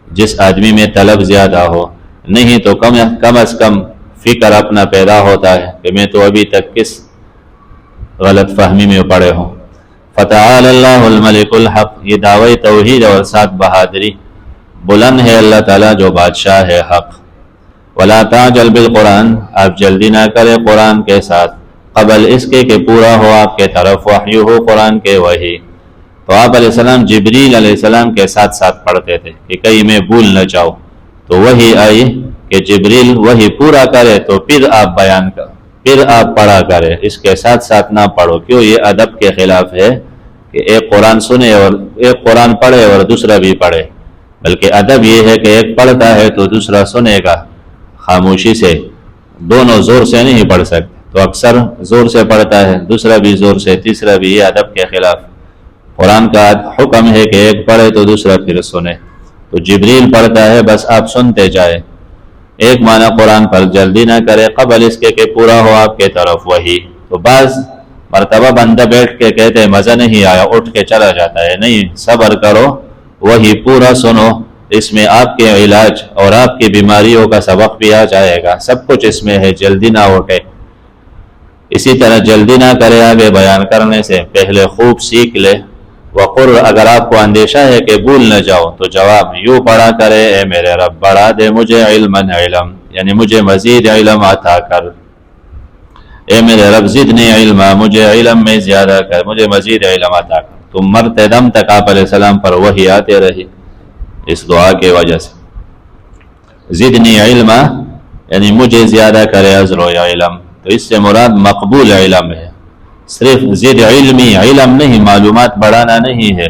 جس آدمی میں طلب زیادہ ہو, نہیں تو کم از کم فکر اپنا پیدا ہوتا ہے کہ میں تو ابھی تک کس غلط فہمی میں پڑے ہوں. فتعال اللہ الملک الحق یہ دعوی توحید اور ساتھ بہادری. بلند ہے اللہ تعالیٰ جو بادشاہ ہے حق. ولا تعجل بالقرآن آپ جلدی نہ کرے قرآن کے ساتھ قبل اس کے کہ پورا ہو آپ کے طرف وحی ہو قرآن کے وحی. تو آپ علیہ السلام جبریل علیہ السلام کے ساتھ ساتھ پڑھتے تھے کہ کہیں میں بھول نہ جاؤ. تو وحی آئی کہ جبریل وحی پورا کرے تو پھر آپ بیان کر پھر آپ پڑھا کرے, اس کے ساتھ ساتھ نہ پڑھو. کیوں؟ یہ ادب کے خلاف ہے کہ ایک قرآن سنے اور ایک قرآن پڑھے اور دوسرا بھی پڑھے. بلکہ ادب یہ ہے کہ ایک پڑھتا ہے تو دوسرا سنے گا خاموشی سے, دونوں زور سے نہیں پڑھ سکتے. تو اکثر زور سے پڑھتا ہے دوسرا بھی زور سے تیسرا بھی, یہ ادب کے خلاف. قرآن کا حکم ہے کہ ایک پڑھے تو دوسرا پھر سنے. تو جبریل پڑھتا ہے بس آپ سنتے جائے. ایک معنی قرآن پر جلدی نہ کرے قبل اس کے کہ پورا ہو آپ کے طرف وہی. تو بعض مرتبہ بندہ بیٹھ کے کہتے ہیں مزہ نہیں آیا اٹھ کے چلا جاتا ہے. نہیں, صبر کرو وہی پورا سنو, اس میں آپ کے علاج اور آپ کی بیماریوں کا سبق بھی آ جائے گا. سب کچھ اس میں ہے, جلدی نہ اٹھے. اسی طرح جلدی نہ کرے آگے بیان کرنے سے, پہلے خوب سیکھ لے. وقر اگر آپ کو اندیشہ ہے کہ بھول نہ جاؤ تو جواب یوں پڑھا کرے اے میرے رب بڑھا دے مجھے علم یعنی مجھے مزید علم عطا کر. اے میرے رب زدنی علم مجھے علم میں زیادہ کر, مجھے مزید علم عطا کر. تم مرتے دم تک آپ علیہ السلام پر وحی آتے رہی اس دعا کی وجہ سے. زدنی علم یعنی مجھے زیادہ کرے عذر و علم. تو اس سے مراد مقبول علم ہے, صرف زد علمی علم نہیں, معلومات بڑھانا نہیں ہے,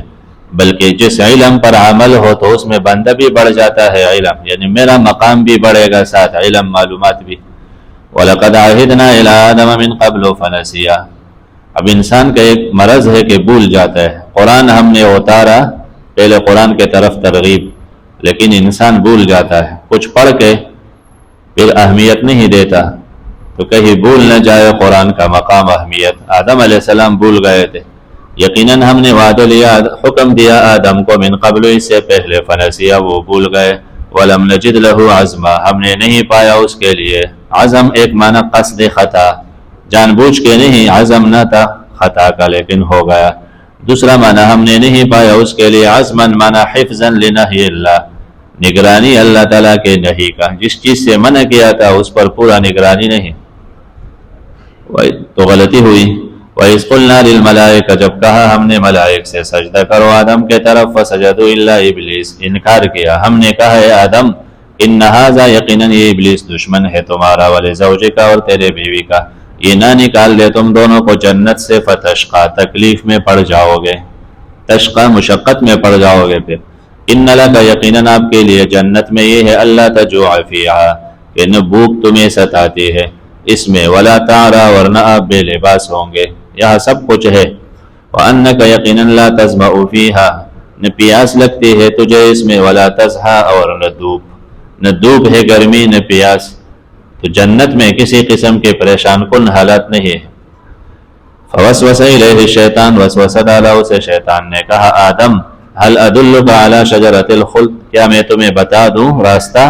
بلکہ جس علم پر عمل ہو تو اس میں بندہ بھی بڑھ جاتا ہے علم, یعنی میرا مقام بھی بڑھے گا ساتھ علم معلومات بھی. وَلَقَدْ عَهِدْنَا إِلَىٰ آدَمَ مِنْ قَبْلُ فَنَسِيَ. اب انسان کا ایک مرض ہے کہ بھول جاتا ہے. قرآن ہم نے اتارا پہلے قرآن کے طرف ترغیب, لیکن انسان بھول جاتا ہے, کچھ پڑھ کے پھر اہمیت نہیں دیتا. تو کہیں بھول نہ جائے قرآن کا مقام اہمیت. آدم علیہ السلام بھول گئے تھے, یقیناً ہم نے وعدہ لیا حکم دیا آدم کو من قبل اس سے پہلے فنسیا وہ بھول گئے. ولم نجد له عزما ہم نے نہیں پایا اس کے لیے. عزم ایک معنی قصد خطا, جان بوجھ کے نہیں, عزم نہ تھا خطا کا لیکن ہو گیا. دوسرا معنی ہم نے نہیں پایا اس کے لیے عزما معنی حفظا لنہی اللہ نگرانی اللہ تعالیٰ کے نہی کا, جس چیز سے منع کیا تھا اس پر پورا نگرانی نہیں, تو غلطی ہوئی. وَإِذْ قُلْنَا لِلْمَلَائِكَةِ جب کہا ہم نے ملائک سے سجدہ کرو آدم کے طرف فسجدوا إِلَّا إِبْلِيسَ انکار کیا. ہم نے کہا ہے آدم ان هذا یقیناً یہ ابلیس دشمن ہے تمہارا وَلِزَوْجِكَ اور تیرے بیوی کا, یہ نہ نکال دے تم دونوں کو جنت سے فتشقا تکلیف میں پڑ جاؤ گے, تشقا مشقت میں پڑ جاؤ گے. پھر ان لک یقیناً آپ کے لیے جنت میں یہ ہے اللہ تجوع فیہا کہ نہ بھوک تمہیں ستاتی ہے, اس میں، ولا تعرا ورنہ آپ بے لباس ہوں گے، یہاں سب کچھ ہے، وانک یقینا لا تظمأ فیہا نہ پیاس لگتی ہے تجھے اس میں، ولا تضحا اور نہ دھوپ ہے گرمی نہ پیاس، تو جنت میں کسی قسم کے پریشان کن حالات نہیں ہے۔ فوسوس الیہ الشیطان وسوسہ ڈالا اسے شیطان نے، کہا آدم هل ادلک علی شجرۃ الخلد کیا میں تمہیں بتا دوں راستہ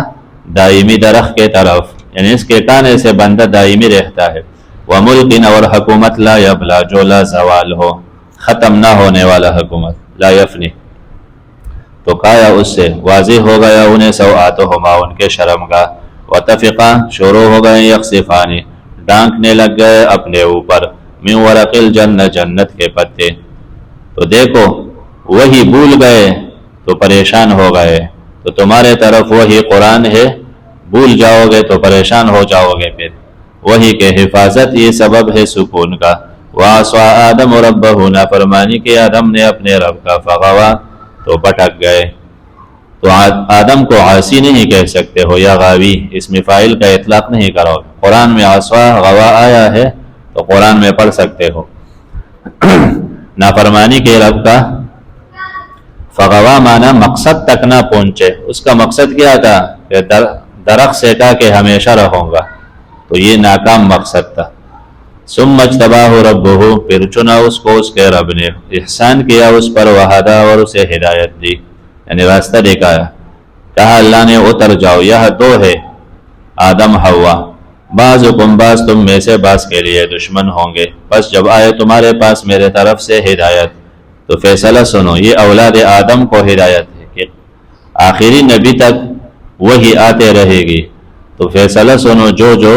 دائمی درخت کے طرف، یعنی اس کے کھانے سے بندہ دائمی رہتا ہے، وملک اور حکومت لا یبلا جو لا زوال ہو، ختم نہ ہونے والا حکومت، لا یفنی۔ تو کھایا اس سے، واضح ہو گیا انہیں سوآتہما ان کے شرمگاہ، وطفقا شروع ہو گئے یخصفانی ڈانکنے لگ گئے اپنے اوپر، من ورق الجنہ جنت کے پتے۔ تو دیکھو وہی بھول گئے تو پریشان ہو گئے، تو تمہارے طرف وہی قرآن ہے، بھول جاؤ گے تو پریشان ہو جاؤ گے، پھر وہی کے حفاظت یہ سبب ہے سکون کا۔ وعصى آدم ربہ نافرمانی کی آدم نے اپنے رب کا، فغوا تو بھٹک گئے۔ تو آدم کو عاصی نہیں کہہ سکتے ہو یا غاوی، اس میں فاعل کا اطلاق نہیں کرو، قرآن میں عصا غوا آیا ہے تو قرآن میں پڑھ سکتے ہو۔ نافرمانی کے رب کا، فغوا مانا مقصد تک نہ پہنچے، اس کا مقصد کیا تھا کہ درخت سے کہا کہ ہمیشہ رہوں گا، تو یہ ناکام مقصد تھا۔ ثم اجتباہ ربہ پھر چنا اس کو اس کے رب نے، احسان کیا اس پر، وہدا اور اسے ہدایت دی، یعنی راستہ دکھایا، کہا اللہ نے اتر جاؤ، یہ دو ہے آدم حوا، بعضکم بعض تم میں سے بعض کے لیے دشمن ہوں گے، بس جب آئے تمہارے پاس میرے طرف سے ہدایت تو فیصلہ سنو، یہ اولاد آدم کو ہدایت ہے کہ آخری نبی تک وہی آتے رہے گی، تو فیصلہ سنو، جو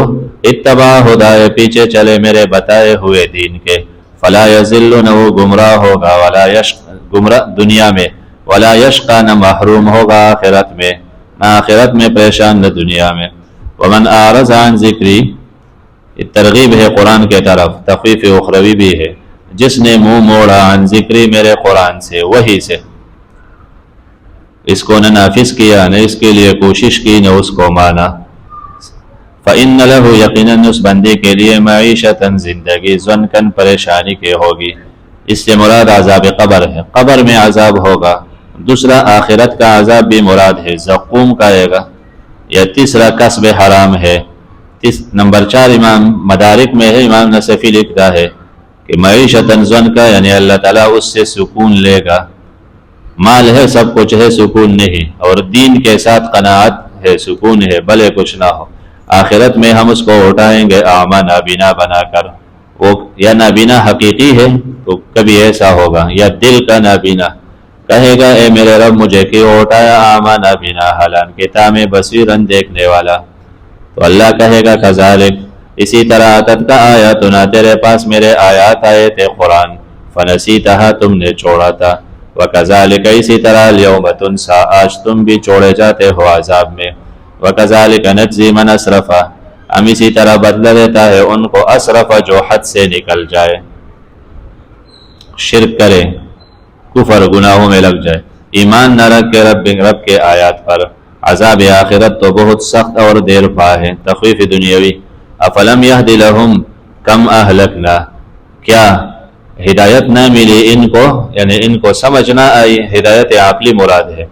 اتباع ہدایے پیچھے چلے میرے بتائے ہوئے دین کے، فلا یضل نہ وہ گمراہ ہوگا، ولا یشق گمراہ دنیا میں، ولا یشقا نہ محروم ہوگا آخرت میں، نہ آخرت میں پریشان نہ دنیا میں۔ ومن اعرض عن ذکری یہ ترغیب ہے قرآن کے طرف، تخفیف اخروی بھی ہے، جس نے منہ موڑا عن ذکری میرے قرآن سے، وہی سے، اس کو نہ نافذ کیا، نہ اس کے لیے کوشش کی، نہ اس کو مانا، فإن له یقیناً اس بندے کے لیے معیشتاً زندگی ضنکاً پریشانی کے ہوگی، اس سے مراد عذاب قبر ہے، قبر میں عذاب ہوگا، دوسرا آخرت کا عذاب بھی مراد ہے، زقوم کہے گا، یا تیسرا کسب حرام ہے۔ نمبر 4 امام مدارک میں ہے، امام نصفی لکھتا ہے کہ معیشتاً ضنکا یعنی اللہ تعالیٰ اس سے سکون لے گا، مال ہے سب کچھ ہے سکون نہیں، اور دین کے ساتھ قناعت ہے سکون ہے بھلے کچھ نہ ہو۔ آخرت میں ہم اس کو اٹھائیں گے اعمیٰ نابینا بنا کر، وہ یا نابینا حقیقی ہے تو کبھی ایسا ہوگا، یا دل کا نابینا، کہے گا اے میرے رب مجھے کیوں اٹھایا اعمیٰ نابینا حالانکہ تام بصیراً دیکھنے والا، تو اللہ کہے گا کذالک اسی طرح اتت کا آیاتنا تیرے پاس میرے آیات آئے تھے قرآن، فنسیتہا تم نے چھوڑا تھا، وکذالک اسی طرح اليوم تنسیٰ آج تم بھی چھوڑے جاتے ہو عذاب میں، وکذالک نجزی من اسرف ہم اسی طرح بدلہ دیتا ہے ان کو اسرف جو حد سے نکل جائے، شرک کرے، کفر گناہوں میں لگ جائے، ایمان نہ رکھ کے رب کے آیات پر، عذاب آخرت تو بہت سخت اور دیر پا ہے۔ تخویف دنیاوی، افلم یہد لہم کم اہلکنا کیا ہدایت نہ ملی ان کو، یعنی ان کو سمجھ نہ آئی، ہدایت عقلی مراد ہے،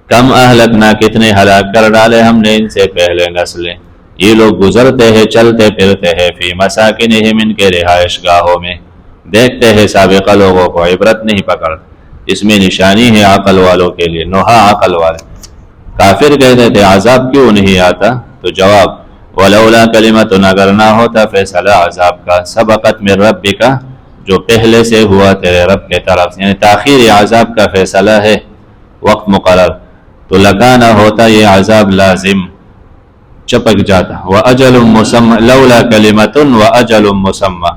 کم اہلکنا کتنے ہلاک کر ڈالے ہم نے ان سے پہلے نسلیں، یہ لوگ گزرتے ہیں چلتے پھرتے ہیں، فی مساکنہم ان کے رہائش گاہوں میں، دیکھتے ہیں سابقہ لوگوں کو، عبرت نہیں پکڑتے، اس میں نشانی ہے عقل والوں کے لیے، نوحہ عقل والے۔ کافر کہتے تھے عذاب کیوں نہیں آتا، تو جواب ولولا کلمۃ اگر نہ ہوتا فیصلہ عذاب کا، سبقت من ربک جو پہلے سے ہوا تیرے رب کے طرف، یعنی تاخیر عذاب کا فیصلہ ہے، وقت مقرر، تو لکانہ ہوتا یہ عذاب لازم، چپک جاتا، وَأَجَلٌ مُّسَمًّى لولا کلمۃ وَأَجَلٌ مُّسَمًّى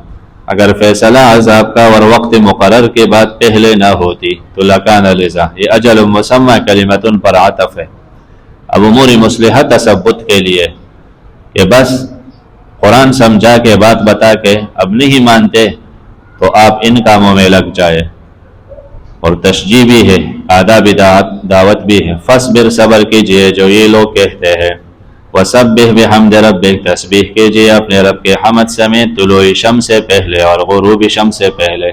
اگر فیصلہ عذاب کا اور وقت مقرر کے بعد پہلے نہ ہوتی تو لکانہ لذا، یہ اجل مسمى کلمۃ پر عطف ہے، اب امور مصلحہ تثبت کے لیے کہ بس قرآن سمجھا کے بات بتا کے اب نہیں مانتے تو آپ ان کاموں میں لگ جائے، اور تشجیع بھی ہے، آداب دعوت بھی ہے، فصبر صبر کیجئے جو یہ لوگ کہتے ہیں، وسبح بحمد ربک، تسبیح کیجیے اپنے رب کے حمد سمیت طلوع شمس سے پہلے اور غروب شمس سے پہلے،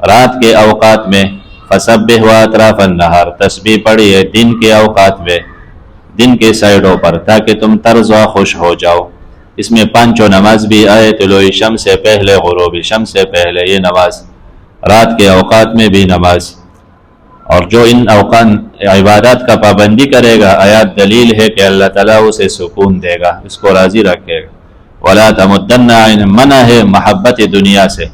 رات کے اوقات میں فسبح واطراف النہار، تسبیح پڑھیے دن کے اوقات میں، دن کے سائڈوں پر، تاکہ تم طرز و خوش ہو جاؤ۔ اس میں پانچوں نماز بھی آئے، طلوع شمس سے پہلے، غروب شمس سے پہلے یہ نماز، رات کے اوقات میں بھی نماز۔ اور جو ان اوقات عبادات کا پابندی کرے گا، آیات دلیل ہے کہ اللہ تعالیٰ اسے سکون دے گا، اس کو راضی رکھے گا۔ وَلَا تَمُدَّنَّ عَيْنَ، منع ہے محبت دنیا سے،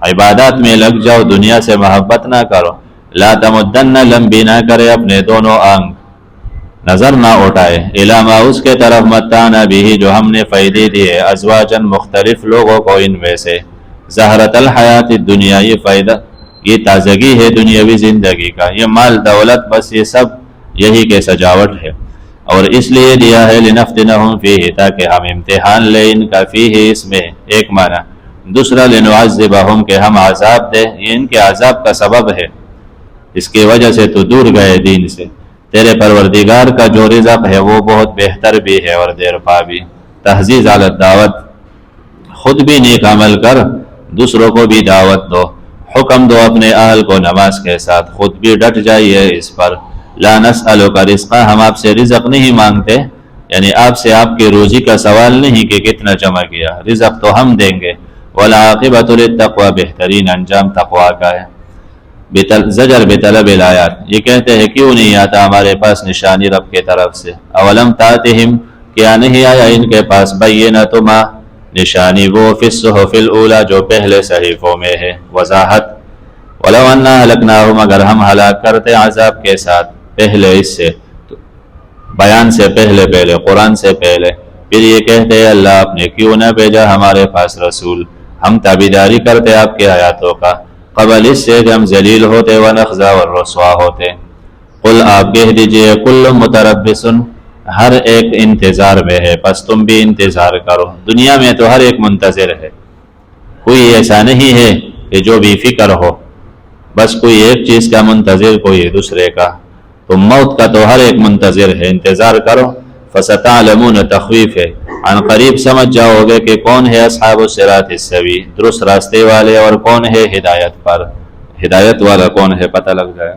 عبادات میں لگ جاؤ، دنیا سے محبت نہ کرو۔ لا تمدن، لمبی نہ کرے اپنے دونوں آنکھ، نظر نہ اٹھائے، اِلیٰ مَا اس کے طرف متعنا بِہِ جو ہم نے فائدے دیے، ازواجاً مختلف لوگوں کو ان میں سے، زہرۃ الحیات الدنیا، یہ فائدہ، یہ تازگی ہے دنیاوی زندگی کا، یہ مال دولت، بس یہ سب یہی کے سجاوٹ ہے، اور اس لیے دیا ہے لنفتنہم فیہ، تاکہ ہم امتحان لیں ان کا، فیہ اس میں ایک معنی، دوسرا لنعذبہم کہ ہم عذاب دیں، یہ ان کے عذاب کا سبب ہے، اس کی وجہ سے تو دور گئے دین سے۔ تیرے پروردگار کا جو رزق ہے وہ بہت بہتر بھی ہے اور دیر پا بھی۔ تحزیز علی الدعوت، خود بھی نیک عمل کر، دوسروں کو بھی دعوت دو، حکم دو اپنے اہل کو نماز کے ساتھ، خود بھی ڈٹ جائیے اس پر۔ لا نسألک رزقا، ہم آپ سے رزق نہیں مانگتے، یعنی آپ سے آپ کی روزی کا سوال نہیں کہ کتنا جمع کیا، رزق تو ہم دیں گے۔ والعاقبۃ للتقوی، بہترین انجام تقوی کا ہے۔ زجر بطلب الآیات، یہ کہتے ہیں کیوں نہیں آتا ہمارے پاس نشانی رب کے طرف سے؟ اولم تاتہم، کیا نہیں آیا ان کے پاس، بینۃ ما، نشانی وہ، فی الصحف الاولی جو پہلے صحیفوں میں ہے، وضاحت۔ ولو انا ہلکناہم، اگر ہم ہلاک کرتے عذاب کے ساتھ، پہلے اس سے، بیان سے پہلے قرآن سے پہلے، پھر یہ کہتے ہیں اللہ آپ نے کیوں نہ بھیجا ہمارے پاس رسول، ہم تابعداری کرتے آپ کے آیاتوں کا، قبل اس سے کہ ہم ذلیل ہوتے ونخزا اور رسوا ہوتے۔ قل، آپ کہہ دیجئے، کل متربص، ہر ایک انتظار میں ہے، پس تم بھی انتظار کرو۔ دنیا میں تو ہر ایک منتظر ہے، کوئی ایسا نہیں ہے کہ جو بھی فکر ہو، بس کوئی ایک چیز کا منتظر، کوئی دوسرے کا، تو موت کا تو ہر ایک منتظر ہے، انتظار کرو۔ فستعلمون، تخویف ہے، عن قریب سمجھ جاؤ گے کہ کون ہے اصحاب الصراط السوی، درست راستے والے، اور کون ہے ہدایت پر، ہدایت والا کون ہے پتہ لگ جائے۔